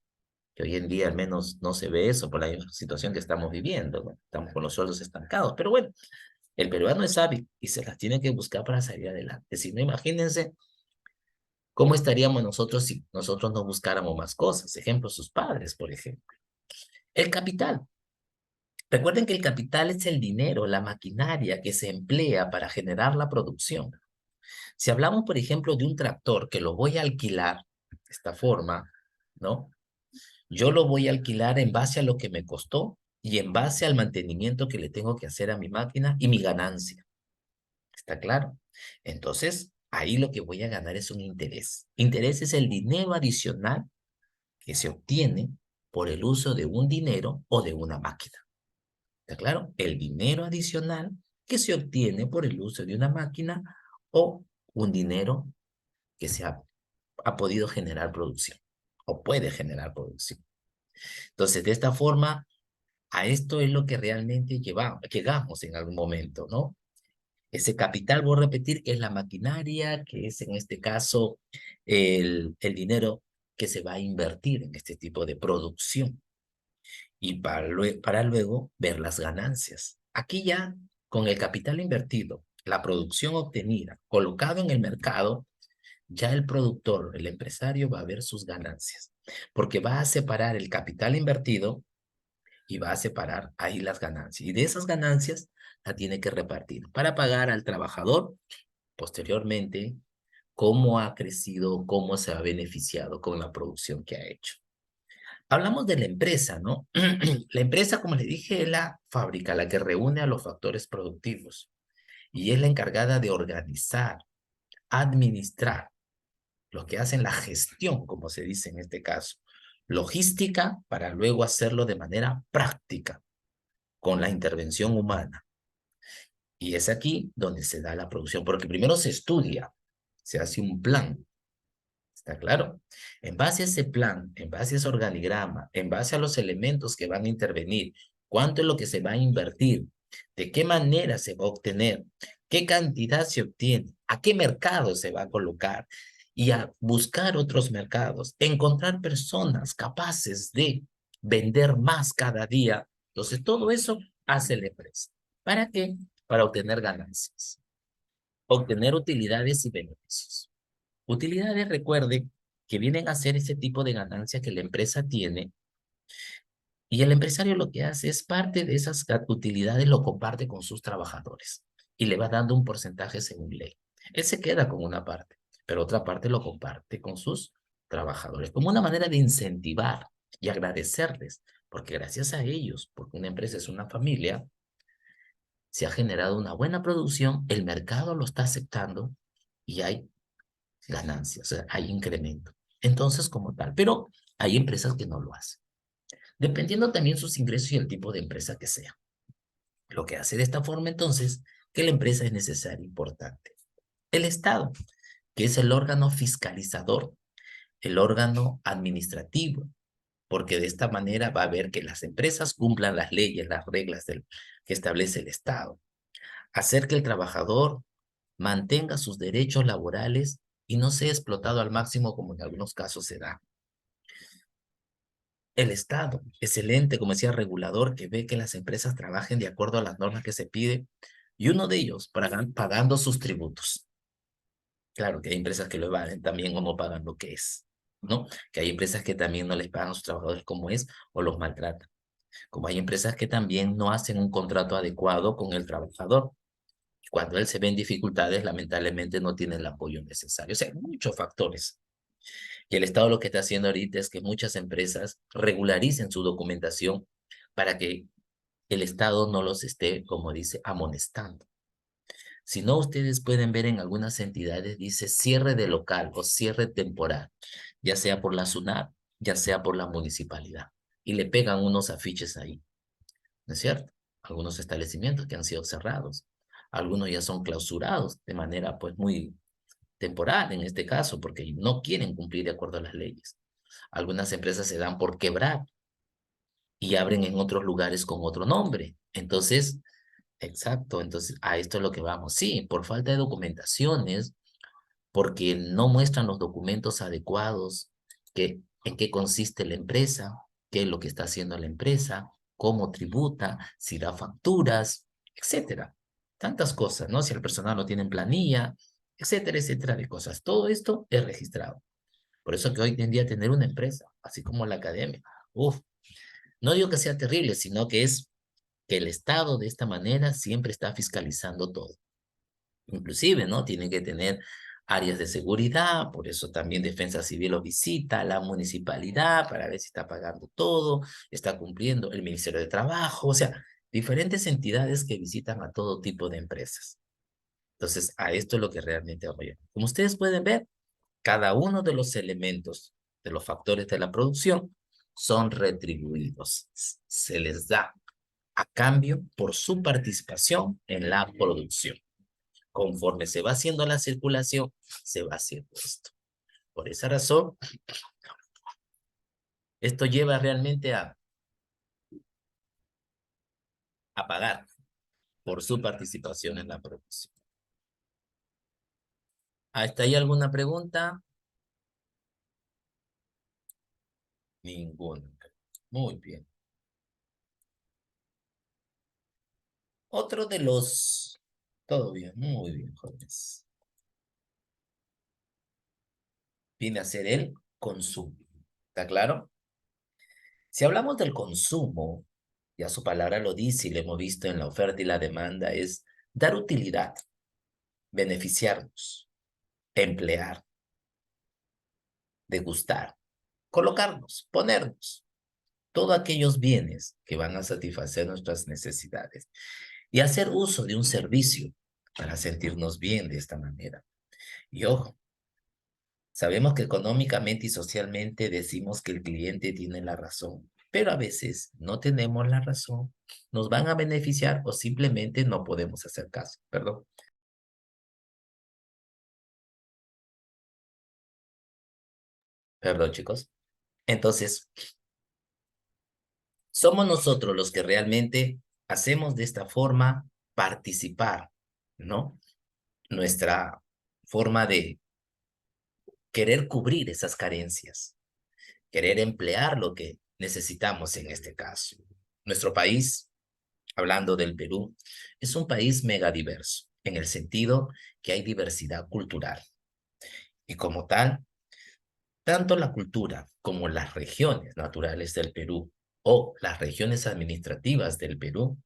que hoy en día al menos no se ve eso por la situación que estamos viviendo, ¿no? Estamos con los sueldos estancados, pero bueno, el peruano es hábil y se las tiene que buscar para salir adelante. Si no, imagínense cómo estaríamos nosotros si nosotros no buscáramos más cosas. Ejemplo, sus padres, por ejemplo. El capital. Recuerden que el capital es el dinero, la maquinaria que se emplea para generar la producción. Si hablamos, por ejemplo, de un tractor que lo voy a alquilar de esta forma, ¿no? Yo lo voy a alquilar en base a lo que me costó y en base al mantenimiento que le tengo que hacer a mi máquina y mi ganancia. ¿Está claro? Entonces, ahí lo que voy a ganar es un interés. Interés es el dinero adicional que se obtiene por el uso de un dinero o de una máquina. ¿Está claro? El dinero adicional que se obtiene por el uso de una máquina o un dinero que ha podido generar producción o puede generar producción. Entonces, de esta forma, a esto es lo que realmente llegamos en algún momento, ¿no? Ese capital, voy a repetir, que es la maquinaria, que es en este caso el dinero que se va a invertir en este tipo de producción y para luego ver las ganancias. Aquí ya, con el capital invertido, la producción obtenida, colocado en el mercado, ya el productor, el empresario va a ver sus ganancias, porque va a separar el capital invertido y va a separar ahí las ganancias. Y de esas ganancias la tiene que repartir para pagar al trabajador posteriormente cómo ha crecido, cómo se ha beneficiado con la producción que ha hecho. Hablamos de la empresa, ¿no? La empresa, como le dije, es la fábrica, la que reúne a los factores productivos y es la encargada de organizar, administrar, los que hacen la gestión, como se dice en este caso, logística para luego hacerlo de manera práctica, con la intervención humana. Y es aquí donde se da la producción, porque primero se estudia, se hace un plan. ¿Está claro? En base a ese plan, en base a ese organigrama, en base a los elementos que van a intervenir, cuánto es lo que se va a invertir, de qué manera se va a obtener, qué cantidad se obtiene, a qué mercado se va a colocar y a buscar otros mercados, encontrar personas capaces de vender más cada día. Entonces, todo eso hace la empresa. ¿Para qué? Para obtener ganancias. obtener utilidades y beneficios. Utilidades, recuerde, que vienen a ser ese tipo de ganancia que la empresa tiene y el empresario lo que hace es parte de esas utilidades lo comparte con sus trabajadores y le va dando un porcentaje según ley. Él se queda con una parte, pero otra parte lo comparte con sus trabajadores, como una manera de incentivar y agradecerles, porque gracias a ellos, porque una empresa es una familia, se ha generado una buena producción, el mercado lo está aceptando y hay ganancias, o sea, hay incremento. Entonces, como tal, pero hay empresas que no lo hacen, dependiendo también sus ingresos y el tipo de empresa que sea. Lo que hace de esta forma, entonces, que la empresa es necesaria, importante. El Estado, que es el órgano fiscalizador, el órgano administrativo, porque de esta manera va a ver que las empresas cumplan las leyes, las reglas que establece el Estado. Hacer que el trabajador mantenga sus derechos laborales y no sea explotado al máximo como en algunos casos se da. El Estado es el ente, como decía, regulador que ve que las empresas trabajen de acuerdo a las normas que se pide y uno de ellos pagando sus tributos. Claro que hay empresas que lo evaden también o no pagan lo que es, ¿no? Que hay empresas que también no les pagan a sus trabajadores como es o los maltratan. Como hay empresas que también no hacen un contrato adecuado con el trabajador. Cuando él se ve en dificultades, lamentablemente no tiene el apoyo necesario. O sea, hay muchos factores. Y el Estado lo que está haciendo ahorita es que muchas empresas regularicen su documentación para que el Estado no los esté, como dice, amonestando. Si no, ustedes pueden ver en algunas entidades, dice cierre de local o cierre temporal, ya sea por la SUNAT, ya sea por la municipalidad. Y le pegan unos afiches ahí, ¿no es cierto? Algunos establecimientos que han sido cerrados. Algunos ya son clausurados de manera pues muy temporal en este caso, porque no quieren cumplir de acuerdo a las leyes. Algunas empresas se dan por quebrar y abren en otros lugares con otro nombre. Entonces, exacto, entonces a esto es lo que vamos. Sí, por falta de documentaciones, porque no muestran los documentos adecuados, en qué consiste la empresa, qué es lo que está haciendo la empresa, cómo tributa, si da facturas, etcétera. Tantas cosas, ¿no? Si el personal no tiene en planilla, etcétera, etcétera de cosas. Todo esto es registrado. Por eso que hoy en día tener una empresa, así como la academia, uf, no digo que sea terrible, sino que es que el Estado de esta manera siempre está fiscalizando todo. Inclusive, ¿no? Tienen que tener áreas de seguridad, por eso también Defensa Civil lo visita, la municipalidad, para ver si está pagando todo, está cumpliendo el Ministerio de Trabajo, o sea, diferentes entidades que visitan a todo tipo de empresas. Entonces, a esto es lo que realmente apoya. Como ustedes pueden ver, cada uno de los elementos, de los factores de la producción, son retribuidos. Se les da a cambio por su participación en la producción. Conforme se va haciendo la circulación, se va haciendo esto. Por esa razón, esto lleva realmente a pagar por su participación en la producción. ¿Hasta ahí alguna pregunta? Ninguna. Muy bien. Otro de los... Todo bien, muy bien, jóvenes. Viene a ser el consumo. ¿Está claro? Si hablamos del consumo, ya su palabra lo dice y lo hemos visto en la oferta y la demanda, es dar utilidad, beneficiarnos, emplear, degustar, colocarnos, ponernos, todos aquellos bienes que van a satisfacer nuestras necesidades y hacer uso de un servicio para sentirnos bien de esta manera. Y ojo, sabemos que económicamente y socialmente decimos que el cliente tiene la razón, pero a veces no tenemos la razón, nos van a beneficiar o simplemente no podemos hacer caso. Perdón. Perdón, chicos. Entonces, somos nosotros los que realmente hacemos de esta forma participar, ¿no? Nuestra forma de querer cubrir esas carencias, querer emplear lo que necesitamos en este caso. Nuestro país, hablando del Perú, es un país megadiverso. en el sentido que hay diversidad cultural. Y como tal, tanto la cultura como las regiones naturales del Perú o las regiones administrativas del Perú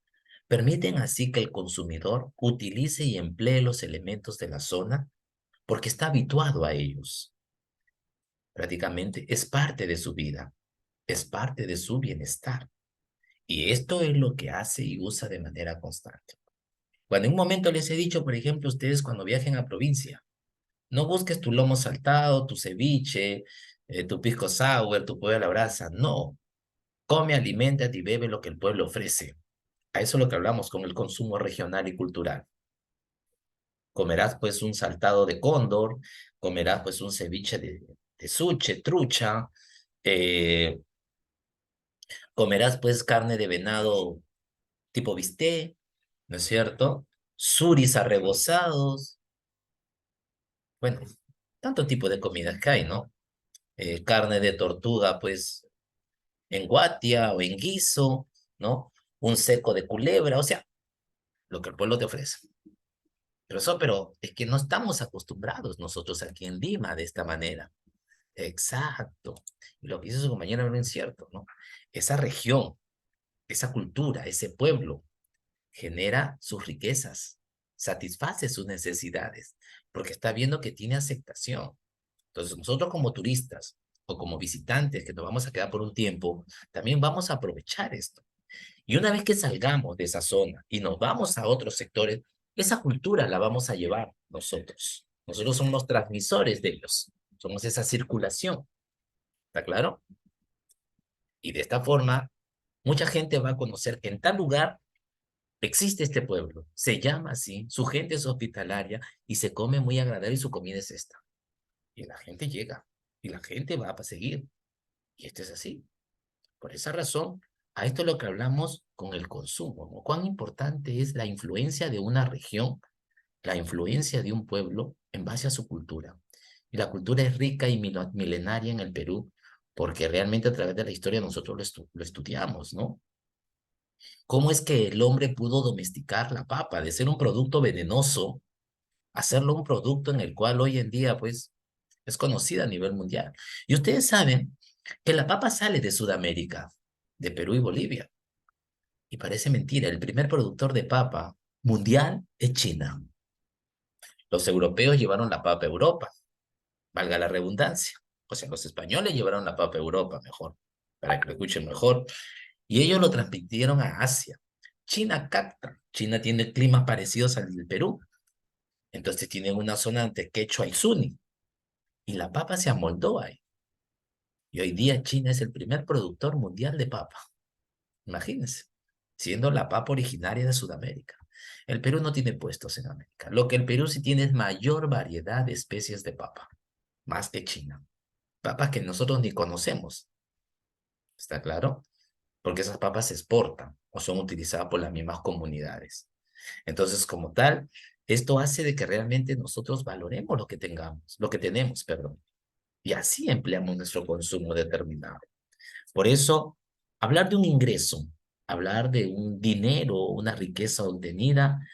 permiten así que el consumidor utilice y emplee los elementos de la zona porque está habituado a ellos. Prácticamente es parte de su vida, es parte de su bienestar. Y esto es lo que hace y usa de manera constante. Cuando en un momento les he dicho, por ejemplo, ustedes cuando viajen a provincia, no busques tu lomo saltado, tu ceviche, tu pisco sour, tu pollo a la brasa. No, come, aliméntate y bebe lo que el pueblo ofrece. A eso es lo que hablamos con el consumo regional y cultural. Comerás pues un saltado de cóndor, comerás pues un ceviche de suche, trucha, eh, comerás pues carne de venado tipo bistec, ¿no es cierto? Suris arrebozados, bueno, tanto tipo de comidas que hay, ¿no? Carne de tortuga pues en guatia o en guiso, ¿no? Un seco de culebra, o sea, lo que el pueblo te ofrece. Pero es que no estamos acostumbrados nosotros aquí en Lima de esta manera. Exacto. Y lo que dice su compañero no es cierto, ¿no? Esa región, esa cultura, ese pueblo genera sus riquezas, satisface sus necesidades, porque está viendo que tiene aceptación. Entonces, nosotros como turistas o como visitantes que nos vamos a quedar por un tiempo, también vamos a aprovechar esto. Y una vez que salgamos de esa zona y nos vamos a otros sectores, esa cultura la vamos a llevar nosotros. Nosotros somos los transmisores de ellos. Somos esa circulación. ¿Está claro? Y de esta forma, mucha gente va a conocer que en tal lugar existe este pueblo. Se llama así, su gente es hospitalaria y se come muy agradable y su comida es esta. Y la gente llega y la gente va a seguir. Y esto es así. Por esa razón, a esto es lo que hablamos con el consumo, ¿no? Cuán importante es la influencia de una región, la influencia de un pueblo en base a su cultura. Y la cultura es rica y milenaria en el Perú, porque realmente a través de la historia nosotros lo estudiamos, ¿no? ¿Cómo es que el hombre pudo domesticar la papa, de ser un producto venenoso, hacerlo un producto en el cual hoy en día, pues, es conocida a nivel mundial? Y ustedes saben que la papa sale de Sudamérica, de Perú y Bolivia. Y parece mentira, el primer productor de papa mundial es China. Los europeos llevaron la papa a Europa, valga la redundancia. O sea, los españoles llevaron la papa a Europa, mejor, para que lo escuchen mejor. Y ellos lo transmitieron a Asia. China capta. China tiene climas parecidos al del Perú. Entonces tienen una zona entre Quechua y Suni. Y la papa se amoldó ahí. Y hoy día China es el primer productor mundial de papa. Imagínense, siendo la papa originaria de Sudamérica. El Perú no tiene puestos en América. Lo que el Perú sí tiene es mayor variedad de especies de papa, más que China. Papas que nosotros ni conocemos, ¿está claro? Porque esas papas se exportan o son utilizadas por las mismas comunidades. Entonces, como tal, esto hace de que realmente nosotros valoremos lo que tengamos, lo que tenemos, perdón, y así empleamos nuestro consumo determinado. Por eso, hablar de un ingreso, hablar de un dinero, una riqueza obtenida,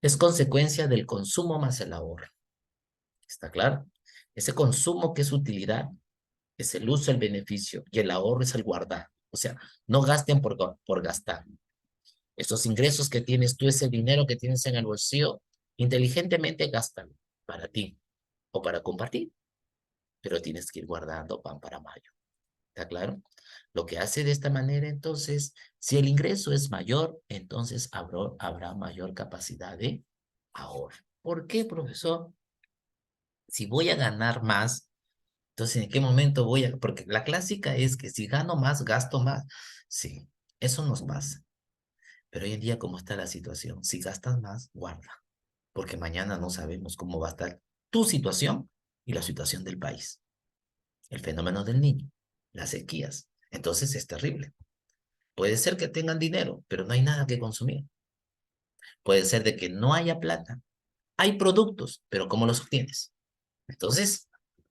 es consecuencia del consumo más el ahorro. ¿Está claro? Ese consumo que es utilidad, es el uso, el beneficio, y el ahorro es el guardar. O sea, no gasten por gastar. Esos ingresos que tienes tú, ese dinero que tienes en el bolsillo, inteligentemente gástalo para ti o para compartir, pero tienes que ir guardando pan para mayo. ¿Está claro? Lo que hace de esta manera, entonces, si el ingreso es mayor, entonces habrá mayor capacidad de ahorro. ¿Por qué, profesor? Si voy a ganar más, entonces, ¿en qué momento voy a...? Porque la clásica es que si gano más, gasto más. Sí, eso nos pasa. Pero hoy en día, ¿cómo está la situación? Si gastas más, guarda, porque mañana no sabemos cómo va a estar tu situación y la situación del país. El fenómeno del niño, las sequías. Entonces es terrible. Puede ser que tengan dinero, pero no hay nada que consumir. Puede ser de que no haya plata. Hay productos, pero ¿cómo los obtienes? Entonces,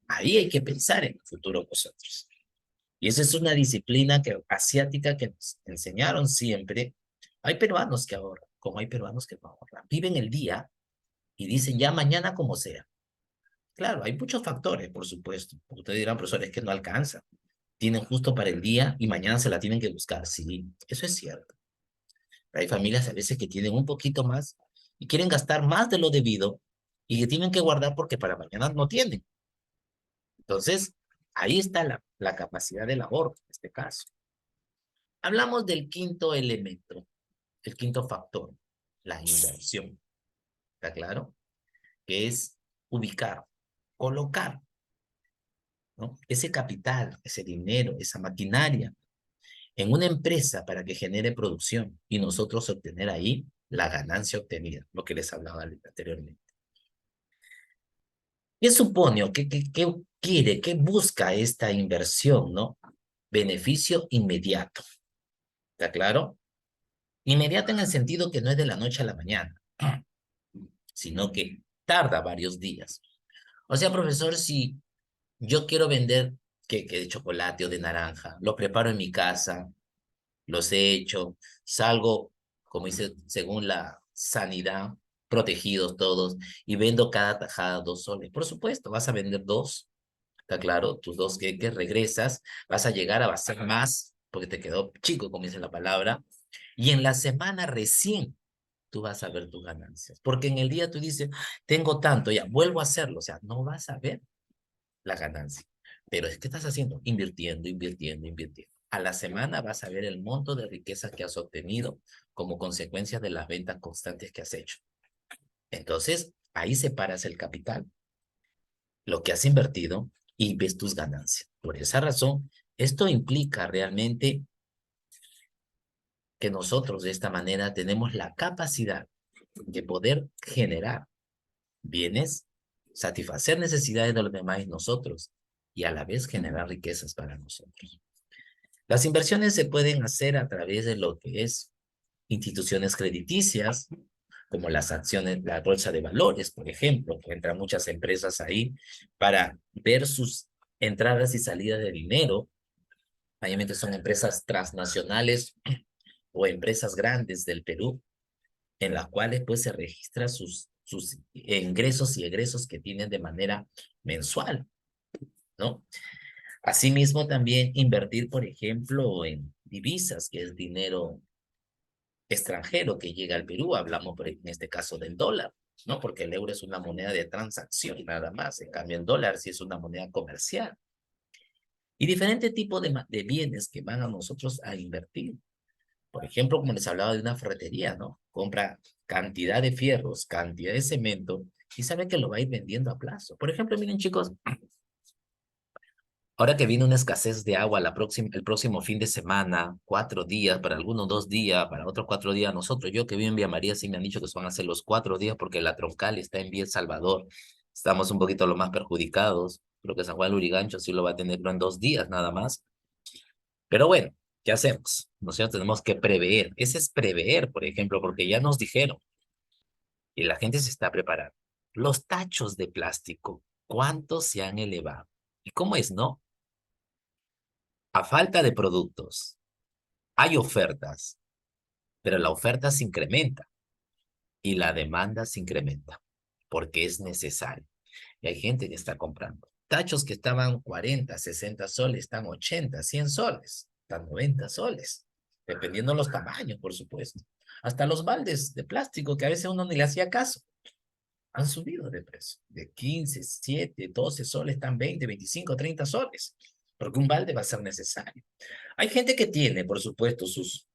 ahí hay que pensar en el futuro nosotros. Y esa es una disciplina asiática que nos enseñaron siempre. Hay peruanos que ahorran, como hay peruanos que no ahorran. Viven el día y dicen ya mañana como sea. Claro, hay muchos factores, por supuesto. Ustedes dirán, profesor, es que no alcanza. Tienen justo para el día y mañana se la tienen que buscar. Sí, eso es cierto. Hay familias a veces que tienen un poquito más y quieren gastar más de lo debido y que tienen que guardar porque para mañana no tienen. Entonces, ahí está la capacidad del ahorro en este caso. Hablamos del quinto elemento, el quinto factor, la inversión. ¿Está claro? Que es ubicar, colocar, ¿no? Ese capital, ese dinero, esa maquinaria en una empresa para que genere producción y nosotros obtener ahí la ganancia obtenida, lo que les hablaba anteriormente. ¿Qué supone o qué quiere, qué busca esta inversión, no? Beneficio inmediato. ¿Está claro? Inmediato en el sentido que no es de la noche a la mañana, sino que tarda varios días. O sea, profesor, si yo quiero vender queque de chocolate o de naranja, lo preparo en mi casa, los he hecho, salgo, como dice, según la sanidad, protegidos todos, y vendo cada tajada 2 soles. Por supuesto, vas a vender dos, está claro, tus dos queques, regresas, vas a llegar a hacer más, porque te quedó chico, como dice la palabra, y en la semana recién tú vas a ver tus ganancias, porque en el día tú dices, tengo tanto, ya, vuelvo a hacerlo, o sea, no vas a ver la ganancia. Pero es que estás haciendo, invirtiendo, invirtiendo, invirtiendo. A la semana vas a ver el monto de riqueza que has obtenido como consecuencia de las ventas constantes que has hecho. Entonces, ahí separas el capital, lo que has invertido y ves tus ganancias. Por esa razón, esto implica realmente que nosotros de esta manera tenemos la capacidad de poder generar bienes, satisfacer necesidades de los demás y nosotros, y a la vez generar riquezas para nosotros. Las inversiones se pueden hacer a través de lo que es instituciones crediticias, como las acciones, la bolsa de valores, por ejemplo, que entran muchas empresas ahí para ver sus entradas y salidas de dinero. Mayormente son empresas transnacionales o empresas grandes del Perú, en las cuales pues se registra sus ingresos y egresos que tienen de manera mensual, ¿no? Asimismo, también invertir, por ejemplo, en divisas, que es dinero extranjero que llega al Perú. Hablamos en este caso del dólar, ¿no? Porque el euro es una moneda de transacción nada más. En cambio, el dólar sí es una moneda comercial. Y diferentes tipos de bienes que van a nosotros a invertir. Por ejemplo, como les hablaba de una ferretería, ¿no? Compra cantidad de fierros, cantidad de cemento y sabe que lo va a ir vendiendo a plazo. Por ejemplo, miren chicos, ahora que viene una escasez de agua el próximo fin de semana, 4 días, para algunos 2 días, para otros 4 días, nosotros, yo que vivo en Villa María, sí me han dicho que se van a hacer los 4 días porque la troncal está en Vía El Salvador. Estamos un poquito los más perjudicados. Creo que San Juan Lurigancho sí lo va a tener, pero en 2 días nada más. Pero bueno, ¿qué hacemos? Nosotros tenemos que prever. Ese es prever, por ejemplo, porque ya nos dijeron y la gente se está preparando. Los tachos de plástico, ¿cuántos se han elevado? ¿Y cómo es, no? A falta de productos, hay ofertas, pero la oferta se incrementa y la demanda se incrementa porque es necesario. Y hay gente que está comprando. Tachos que estaban 40, 60 soles, están 80, 100 soles, están 90 soles, dependiendo de los tamaños, por supuesto. Hasta los baldes de plástico que a veces uno ni le hacía caso, han subido de precio. De 15, 7, 12 soles, están 20, 25, 30 soles, porque un balde va a ser necesario. Hay gente que tiene, por supuesto, sus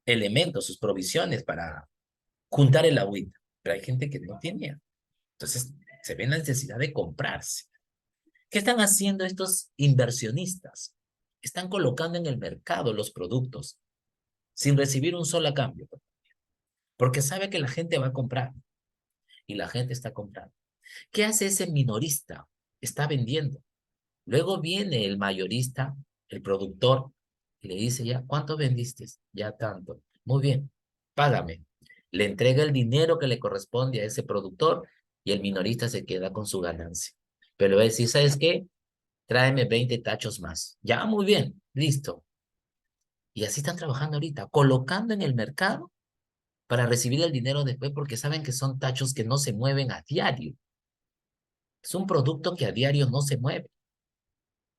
elementos, sus provisiones para juntar el agüita, pero hay gente que no tenía. Entonces, se ve la necesidad de comprarse. ¿Qué están haciendo estos inversionistas? Están colocando en el mercado los productos sin recibir un solo cambio, porque sabe que la gente va a comprar y la gente está comprando. ¿Qué hace ese minorista? Está vendiendo. Luego viene el mayorista, el productor, y le dice ya, ¿cuánto vendiste? Ya tanto. Muy bien, págame. Le entrega el dinero que le corresponde a ese productor y el minorista se queda con su ganancia. Pero le va a decir, ¿sabes qué? Tráeme 20 tachos más. Ya, muy bien, listo. Y así están trabajando ahorita, colocando en el mercado para recibir el dinero después porque saben que son tachos que no se mueven a diario. Es un producto que a diario no se mueve.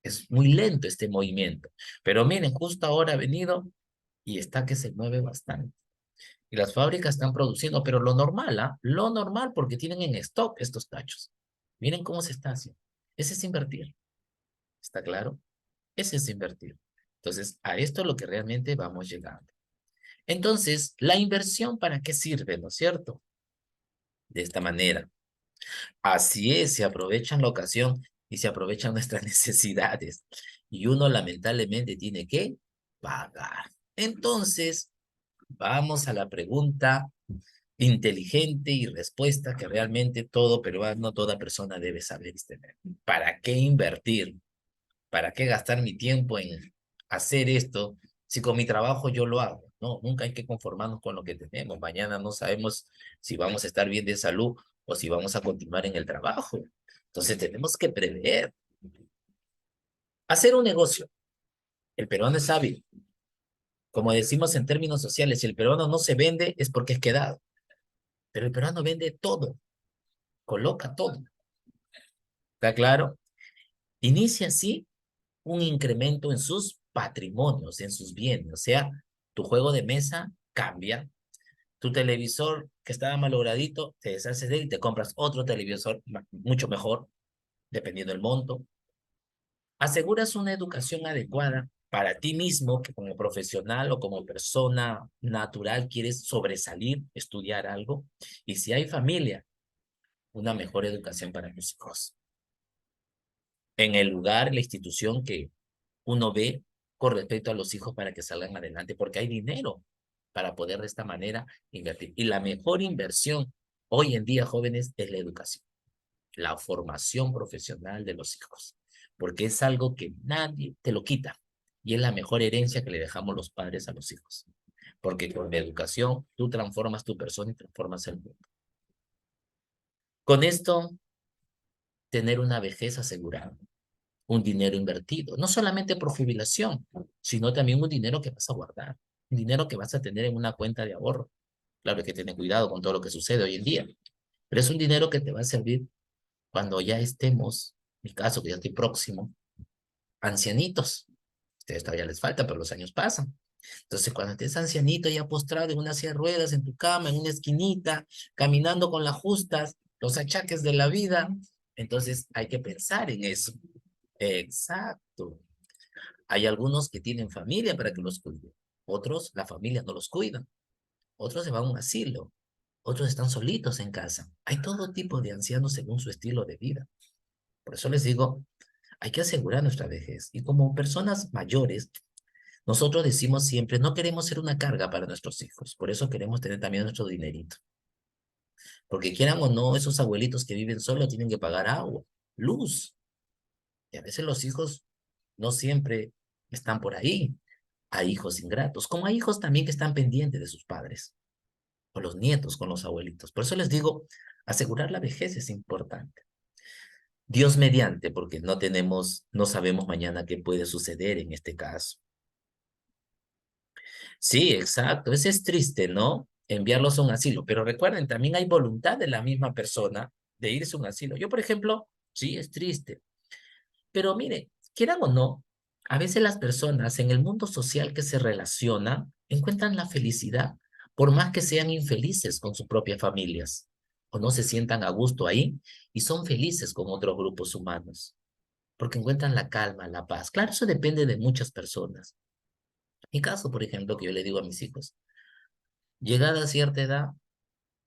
Es muy lento este movimiento. Pero miren, justo ahora ha venido y está que se mueve bastante. Y las fábricas están produciendo, pero lo normal, ¿ah? Lo normal porque tienen en stock estos tachos. Miren cómo se está haciendo. Ese es invertir. ¿Está claro? Ese es invertir. Entonces, a esto es lo que realmente vamos llegando. Entonces, ¿la inversión para qué sirve, no es cierto? De esta manera. Así es, se aprovechan la ocasión y se aprovechan nuestras necesidades. Y uno lamentablemente tiene que pagar. Entonces, vamos a la pregunta inteligente y respuesta que realmente todo peruano, toda persona debe saber y tener. ¿Para qué invertir? ¿Para qué gastar mi tiempo en hacer esto si con mi trabajo yo lo hago? No, nunca hay que conformarnos con lo que tenemos. Mañana no sabemos si vamos a estar bien de salud o si vamos a continuar en el trabajo. Entonces tenemos que prever. Hacer un negocio. El peruano es hábil. Como decimos en términos sociales, si el peruano no se vende es porque es quedado. Pero el peruano vende todo, coloca todo. ¿Está claro? Inicia así un incremento en sus patrimonios, en sus bienes. O sea, tu juego de mesa cambia. Tu televisor que estaba malogradito, te deshaces de él y te compras otro televisor mucho mejor, dependiendo del monto. Aseguras una educación adecuada para ti mismo, que como profesional o como persona natural quieres sobresalir, estudiar algo. Y si hay familia, una mejor educación para tus hijos. En el lugar, la institución que uno ve con respecto a los hijos para que salgan adelante, porque hay dinero para poder de esta manera invertir. Y la mejor inversión hoy en día, jóvenes, es la educación, la formación profesional de los hijos, porque es algo que nadie te lo quita y es la mejor herencia que le dejamos los padres a los hijos, porque con la educación tú transformas tu persona y transformas el mundo. Con esto, tener una vejez asegurada, un dinero invertido, no solamente por jubilación, sino también un dinero que vas a guardar, un dinero que vas a tener en una cuenta de ahorro. Claro, hay que tener cuidado con todo lo que sucede hoy en día, pero es un dinero que te va a servir cuando ya estemos, en mi caso, que ya estoy próximo, ancianitos. Ustedes todavía les falta, pero los años pasan. Entonces, cuando estés ancianito ya postrado en una silla de ruedas, en tu cama, en una esquinita, caminando con las justas, los achaques de la vida, entonces hay que pensar en eso. Exacto. Hay algunos que tienen familia para que los cuide. Otros, la familia no los cuida. Otros se van a un asilo. Otros están solitos en casa. Hay todo tipo de ancianos según su estilo de vida. Por eso les digo, hay que asegurar nuestra vejez. Y como personas mayores, nosotros decimos siempre, no queremos ser una carga para nuestros hijos. Por eso queremos tener también nuestro dinerito. Porque quieran o no, esos abuelitos que viven solos tienen que pagar agua, luz. Y a veces los hijos no siempre están por ahí. Hay hijos ingratos, como hay hijos también que están pendientes de sus padres, o los nietos con los abuelitos. Por eso les digo, asegurar la vejez es importante. Dios mediante, porque no tenemos, no sabemos mañana qué puede suceder en este caso. Sí, exacto. Ese es triste, ¿no? Enviarlos a un asilo. Pero recuerden, también hay voluntad de la misma persona de irse a un asilo. Yo, por ejemplo, sí, es triste. Pero mire, quieran o no, a veces las personas en el mundo social que se relacionan encuentran la felicidad, por más que sean infelices con sus propias familias o no se sientan a gusto ahí y son felices con otros grupos humanos, porque encuentran la calma, la paz. Claro, eso depende de muchas personas. En mi caso, por ejemplo, que yo le digo a mis hijos, llegada a cierta edad,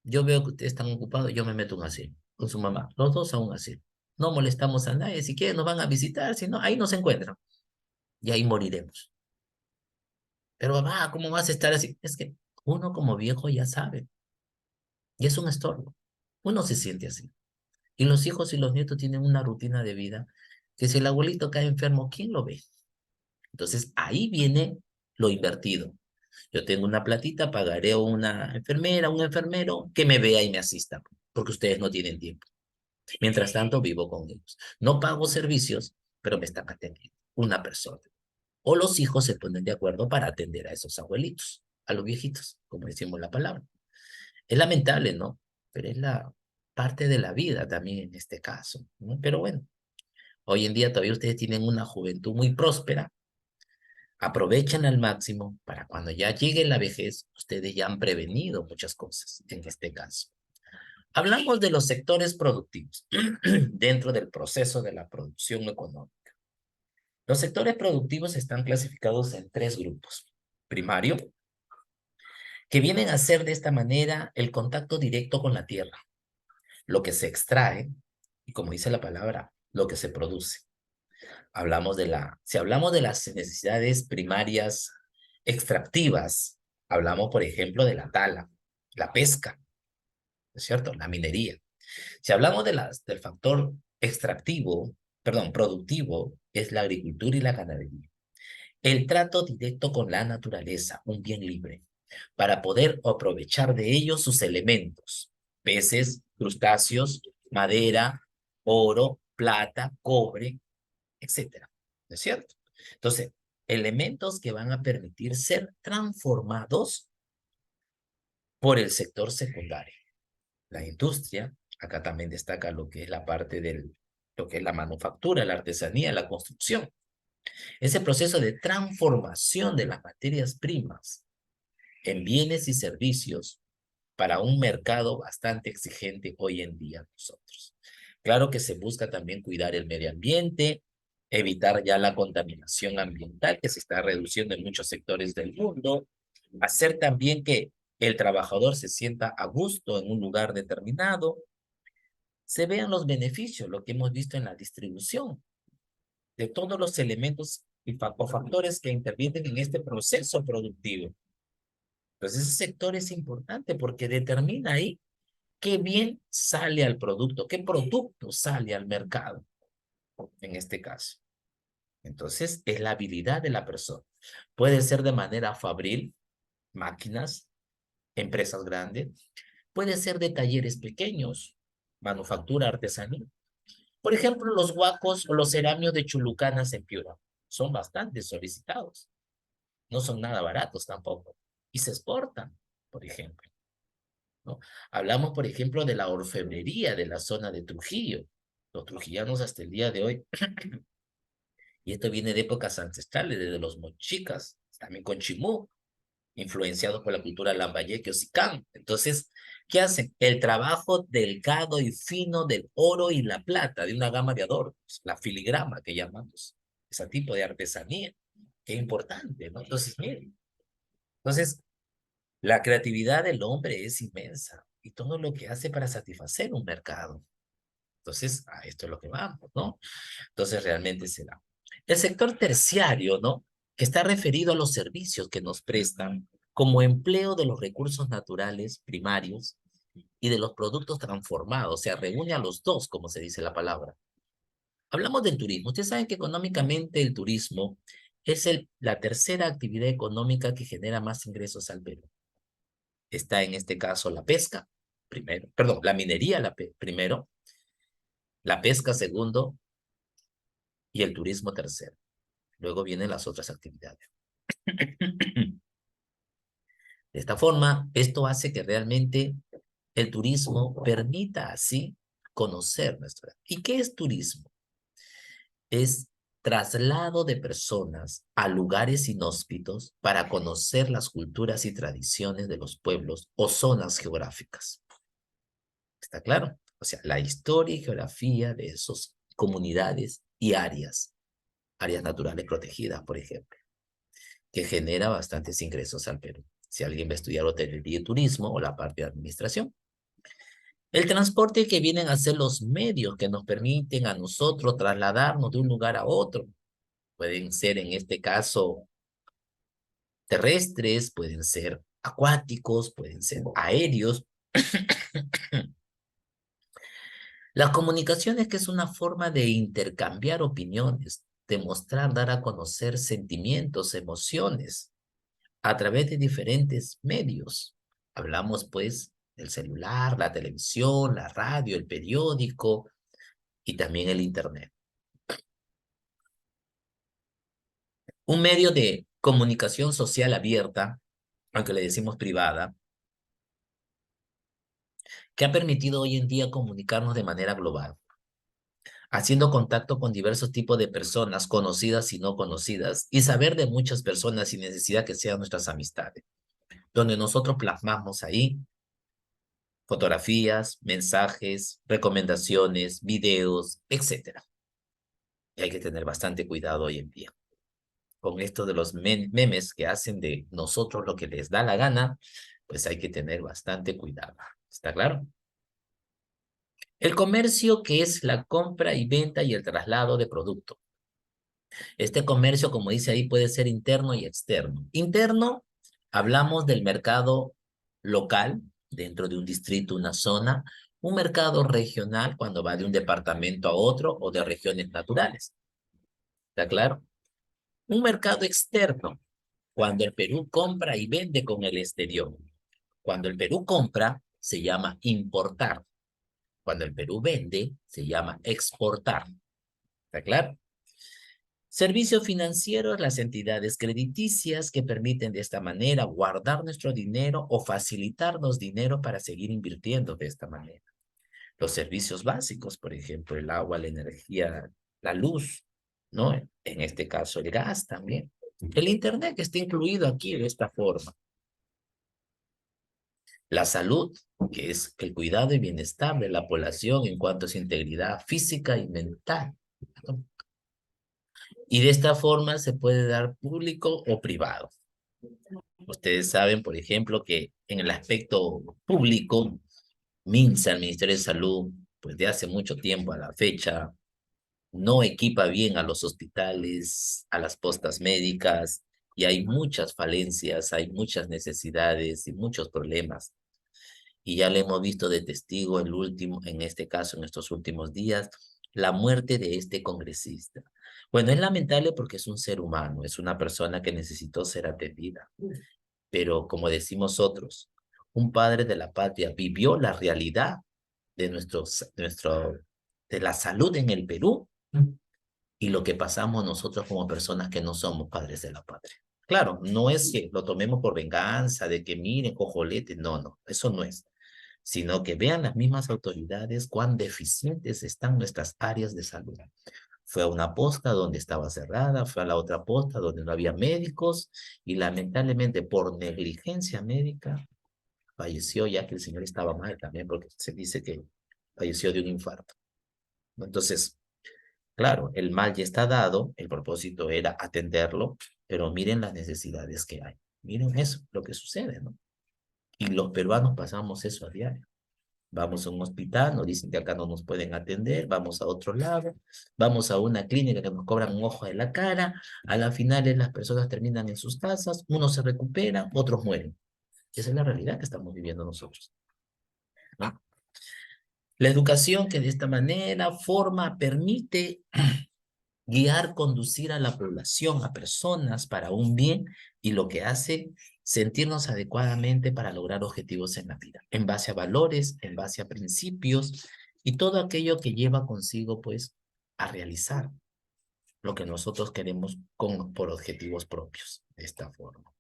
yo veo que ustedes están ocupados, yo me meto en un asilo con su mamá, los dos a un asilo. No molestamos a nadie, si quieren nos van a visitar, si no, ahí nos encuentran y ahí moriremos. Pero mamá, ¿cómo vas a estar así? Es que uno como viejo ya sabe, y es un estorbo. Uno se siente así. Y los hijos y los nietos tienen una rutina de vida que si el abuelito cae enfermo, ¿quién lo ve? Entonces ahí viene lo invertido. Yo tengo una platita, pagaré a una enfermera, un enfermero que me vea y me asista, porque ustedes no tienen tiempo. Mientras tanto, vivo con ellos. No pago servicios, pero me están atendiendo una persona. O los hijos se ponen de acuerdo para atender a esos abuelitos, a los viejitos, como decimos la palabra. Es lamentable, ¿no? Pero es la parte de la vida también en este caso, ¿no? Pero bueno, hoy en día todavía ustedes tienen una juventud muy próspera, aprovechan al máximo para cuando ya llegue la vejez, ustedes ya han prevenido muchas cosas en este caso. Hablamos de los sectores productivos dentro del proceso de la producción económica. Los sectores productivos están clasificados en tres grupos. Primario, que vienen a ser de esta manera el contacto directo con la tierra, lo que se extrae y como dice la palabra, lo que se produce. Si hablamos de las necesidades primarias extractivas, hablamos, por ejemplo, de la tala, la pesca, ¿no es cierto? La minería. Si hablamos del factor extractivo, perdón, productivo, es la agricultura y la ganadería. El trato directo con la naturaleza, un bien libre, para poder aprovechar de ellos sus elementos, peces, crustáceos, madera, oro, plata, cobre, etcétera. ¿No es cierto? Entonces, elementos que van a permitir ser transformados por el sector secundario. La industria, acá también destaca lo que es la parte lo que es la manufactura, la artesanía, la construcción. Ese proceso de transformación de las materias primas en bienes y servicios para un mercado bastante exigente hoy en día nosotros. Claro que se busca también cuidar el medio ambiente, evitar ya la contaminación ambiental que se está reduciendo en muchos sectores del mundo, hacer también que el trabajador se sienta a gusto en un lugar determinado, se vean los beneficios, lo que hemos visto en la distribución de todos los elementos o factores que intervienen en este proceso productivo. Entonces, ese sector es importante porque determina ahí qué bien sale al producto, qué producto sale al mercado, en este caso. Entonces, es la habilidad de la persona. Puede ser de manera fabril, máquinas, empresas grandes, puede ser de talleres pequeños, manufactura, artesanía. Por ejemplo, los huacos o los ceramios de Chulucanas en Piura son bastante solicitados. No son nada baratos tampoco. Y se exportan, por ejemplo, ¿no? Hablamos, por ejemplo, de la orfebrería de la zona de Trujillo. Los trujillanos hasta el día de hoy, y esto viene de épocas ancestrales, desde los mochicas, también con Chimú, influenciados por la cultura lambayeque o sicán. Entonces, ¿qué hacen? El trabajo delgado y fino del oro y la plata, de una gama de adornos, la filigrama que llamamos, ese tipo de artesanía, que es importante, ¿no? Entonces, miren, entonces, la creatividad del hombre es inmensa y todo lo que hace para satisfacer un mercado. Entonces, a esto es lo que vamos, ¿no? Entonces, realmente se da. El sector terciario, ¿no? Que está referido a los servicios que nos prestan como empleo de los recursos naturales primarios y de los productos transformados, o sea, reúne a los dos, como se dice la palabra. Hablamos del turismo. Ustedes saben que económicamente el turismo es la tercera actividad económica que genera más ingresos al Perú. Está en este caso la pesca, primero, perdón, la minería primero, la pesca segundo y el turismo tercero. Luego vienen las otras actividades. De esta forma, esto hace que realmente el turismo permita así conocer nuestra. ¿Y qué es turismo? Es traslado de personas a lugares inhóspitos para conocer las culturas y tradiciones de los pueblos o zonas geográficas. ¿Está claro? O sea, la historia y geografía de esas comunidades y áreas naturales protegidas, por ejemplo, que genera bastantes ingresos al Perú. Si alguien va a estudiar hotelería y turismo o la parte de administración. El transporte que vienen a ser los medios que nos permiten a nosotros trasladarnos de un lugar a otro. Pueden ser, en este caso, terrestres, pueden ser acuáticos, pueden ser aéreos. La comunicación es que es una forma de intercambiar opiniones, demostrar, dar a conocer sentimientos, emociones a través de diferentes medios. Hablamos pues del celular, la televisión, la radio, el periódico y también el internet. Un medio de comunicación social abierta, aunque le decimos privada, que ha permitido hoy en día comunicarnos de manera global, haciendo contacto con diversos tipos de personas, conocidas y no conocidas, y saber de muchas personas sin necesidad que sean nuestras amistades, donde nosotros plasmamos ahí fotografías, mensajes, recomendaciones, videos, etcétera. Y hay que tener bastante cuidado hoy en día. Con esto de los memes que hacen de nosotros lo que les da la gana, pues hay que tener bastante cuidado. ¿Está claro? El comercio, que es la compra y venta y el traslado de producto. Este comercio, como dice ahí, puede ser interno y externo. Interno, hablamos del mercado local, dentro de un distrito, una zona, un mercado regional cuando va de un departamento a otro o de regiones naturales. ¿Está claro? Un mercado externo, cuando el Perú compra y vende con el exterior. Cuando el Perú compra, se llama importar. Cuando el Perú vende, se llama exportar. ¿Está claro? Servicios financieros, las entidades crediticias que permiten de esta manera guardar nuestro dinero o facilitarnos dinero para seguir invirtiendo de esta manera. Los servicios básicos, por ejemplo, el agua, la energía, la luz, ¿no? En este caso, el gas también. El internet que está incluido aquí de esta forma. La salud, que es el cuidado y bienestar de la población en cuanto a su integridad física y mental, ¿no? Y de esta forma se puede dar público o privado. Ustedes saben, por ejemplo, que en el aspecto público, MINSA, el Ministerio de Salud, pues de hace mucho tiempo a la fecha, no equipa bien a los hospitales, a las postas médicas, y hay muchas falencias, hay muchas necesidades y muchos problemas. Y ya le hemos visto de testigo el último, en este caso, en estos últimos días, la muerte de este congresista. Bueno, es lamentable porque es un ser humano, es una persona que necesitó ser atendida, pero como decimos otros, un padre de la patria vivió la realidad de de la salud en el Perú y lo que pasamos nosotros como personas que no somos padres de la patria. Claro, no es que lo tomemos por venganza, de que miren, cojolete, no, no, eso no es, sino que vean las mismas autoridades cuán deficientes están nuestras áreas de salud. Fue a una posta donde estaba cerrada, fue a la otra posta donde no había médicos y lamentablemente por negligencia médica falleció, ya que el señor estaba mal también porque se dice que falleció de un infarto. Entonces, claro, el mal ya está dado, el propósito era atenderlo, pero miren las necesidades que hay. Miren eso, lo que sucede, ¿no? Y los peruanos pasamos eso a diario. Vamos a un hospital, nos dicen que acá no nos pueden atender, vamos a otro lado, vamos a una clínica que nos cobran un ojo de la cara, a la final las personas terminan en sus casas, unos se recuperan, otros mueren. Esa es la realidad que estamos viviendo nosotros, ¿no? La educación que de esta manera forma, permite guiar, conducir a la población, a personas para un bien y lo que hace sentirnos adecuadamente para lograr objetivos en la vida, en base a valores, en base a principios y todo aquello que lleva consigo pues a realizar lo que nosotros queremos por objetivos propios, de esta forma.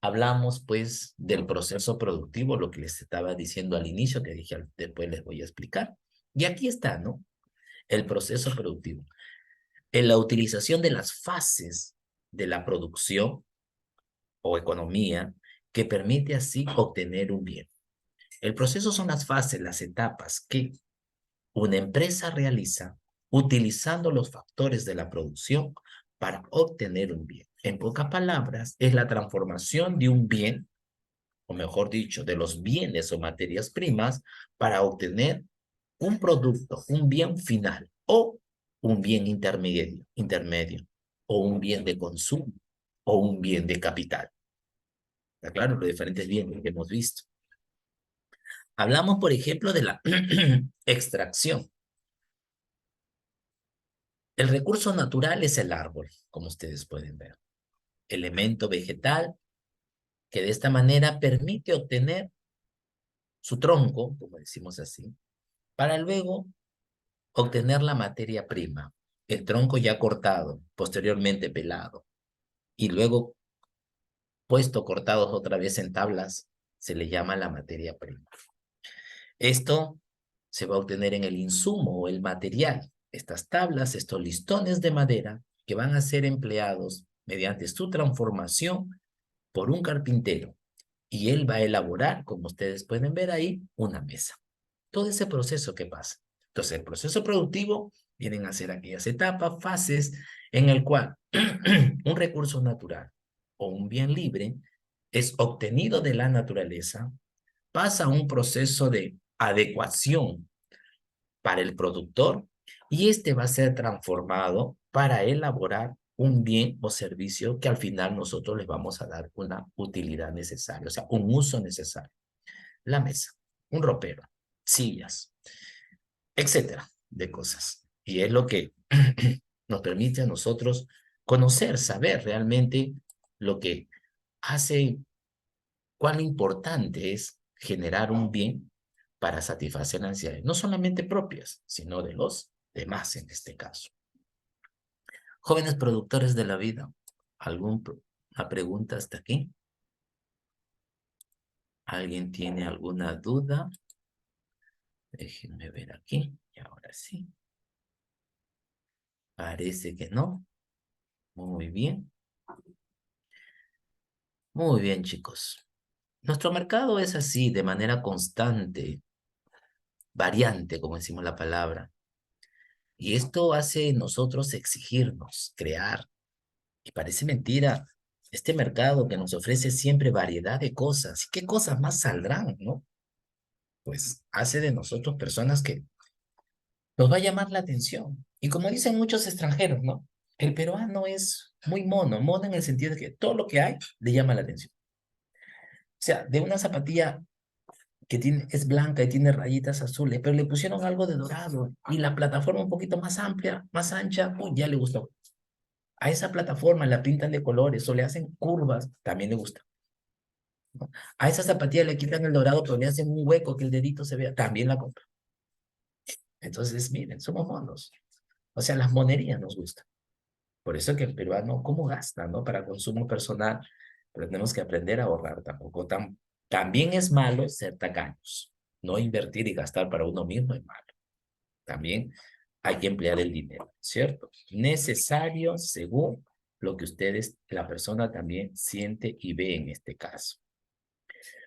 Hablamos pues del proceso productivo, lo que les estaba diciendo al inicio, que dije después les voy a explicar. Y aquí está, ¿no? El proceso productivo en la utilización de las fases de la producción o economía que permite así obtener un bien. El proceso son las fases, las etapas que una empresa realiza utilizando los factores de la producción para obtener un bien. En pocas palabras, es la transformación de un bien, o mejor dicho, de los bienes o materias primas para obtener un producto, un bien final o un bien intermedio o un bien de consumo o un bien de capital. ¿Está claro? Los diferentes bienes que hemos visto. Hablamos, por ejemplo, de la extracción. El recurso natural es el árbol, como ustedes pueden ver. Elemento vegetal que de esta manera permite obtener su tronco, como decimos así, para luego obtener la materia prima, el tronco ya cortado, posteriormente pelado, y luego puesto cortados otra vez en tablas, se le llama la materia prima. Esto se va a obtener en el insumo o el material. Estas tablas, estos listones de madera que van a ser empleados mediante su transformación por un carpintero. Y él va a elaborar, como ustedes pueden ver ahí, una mesa. Todo ese proceso que pasa. Entonces, el proceso productivo vienen a ser aquellas etapas, fases, en el cual un recurso natural o un bien libre es obtenido de la naturaleza, pasa a un proceso de adecuación para el productor y este va a ser transformado para elaborar un bien o servicio que al final nosotros les vamos a dar una utilidad necesaria, o sea, un uso necesario. La mesa, un ropero, sillas, etcétera, de cosas. Y es lo que nos permite a nosotros conocer, saber realmente lo que hace, cuán importante es generar un bien para satisfacer necesidades, no solamente propias, sino de los demás en este caso. Jóvenes productores de la vida, ¿alguna pregunta hasta aquí? ¿Alguien tiene alguna duda? Déjenme ver aquí, y ahora sí. Parece que no. Muy bien. Muy bien, chicos. Nuestro mercado es así, de manera constante, variante, como decimos la palabra. Y esto hace nosotros exigirnos, crear. Y parece mentira, este mercado que nos ofrece siempre variedad de cosas. ¿Y qué cosas más saldrán, no? Pues hace de nosotros personas que nos va a llamar la atención. Y como dicen muchos extranjeros, ¿no? El peruano es muy mono, mono en el sentido de que todo lo que hay le llama la atención. O sea, de una zapatilla que tiene, es blanca y tiene rayitas azules, pero le pusieron algo de dorado y la plataforma un poquito más amplia, más ancha, uy, ya le gustó. A esa plataforma la pintan de colores o le hacen curvas, también le gusta. ¿No? A esa zapatilla le quitan el dorado, pero le hacen un hueco que el dedito se vea, también la compra. Entonces, miren, somos monos. O sea, las monerías nos gustan. Por eso que el peruano, ¿cómo gasta, no? Para consumo personal, pero tenemos que aprender a ahorrar tampoco. También es malo ser tacaños. No invertir y gastar para uno mismo es malo. También hay que emplear el dinero, ¿cierto? Necesario según lo que ustedes, la persona también siente y ve en este caso.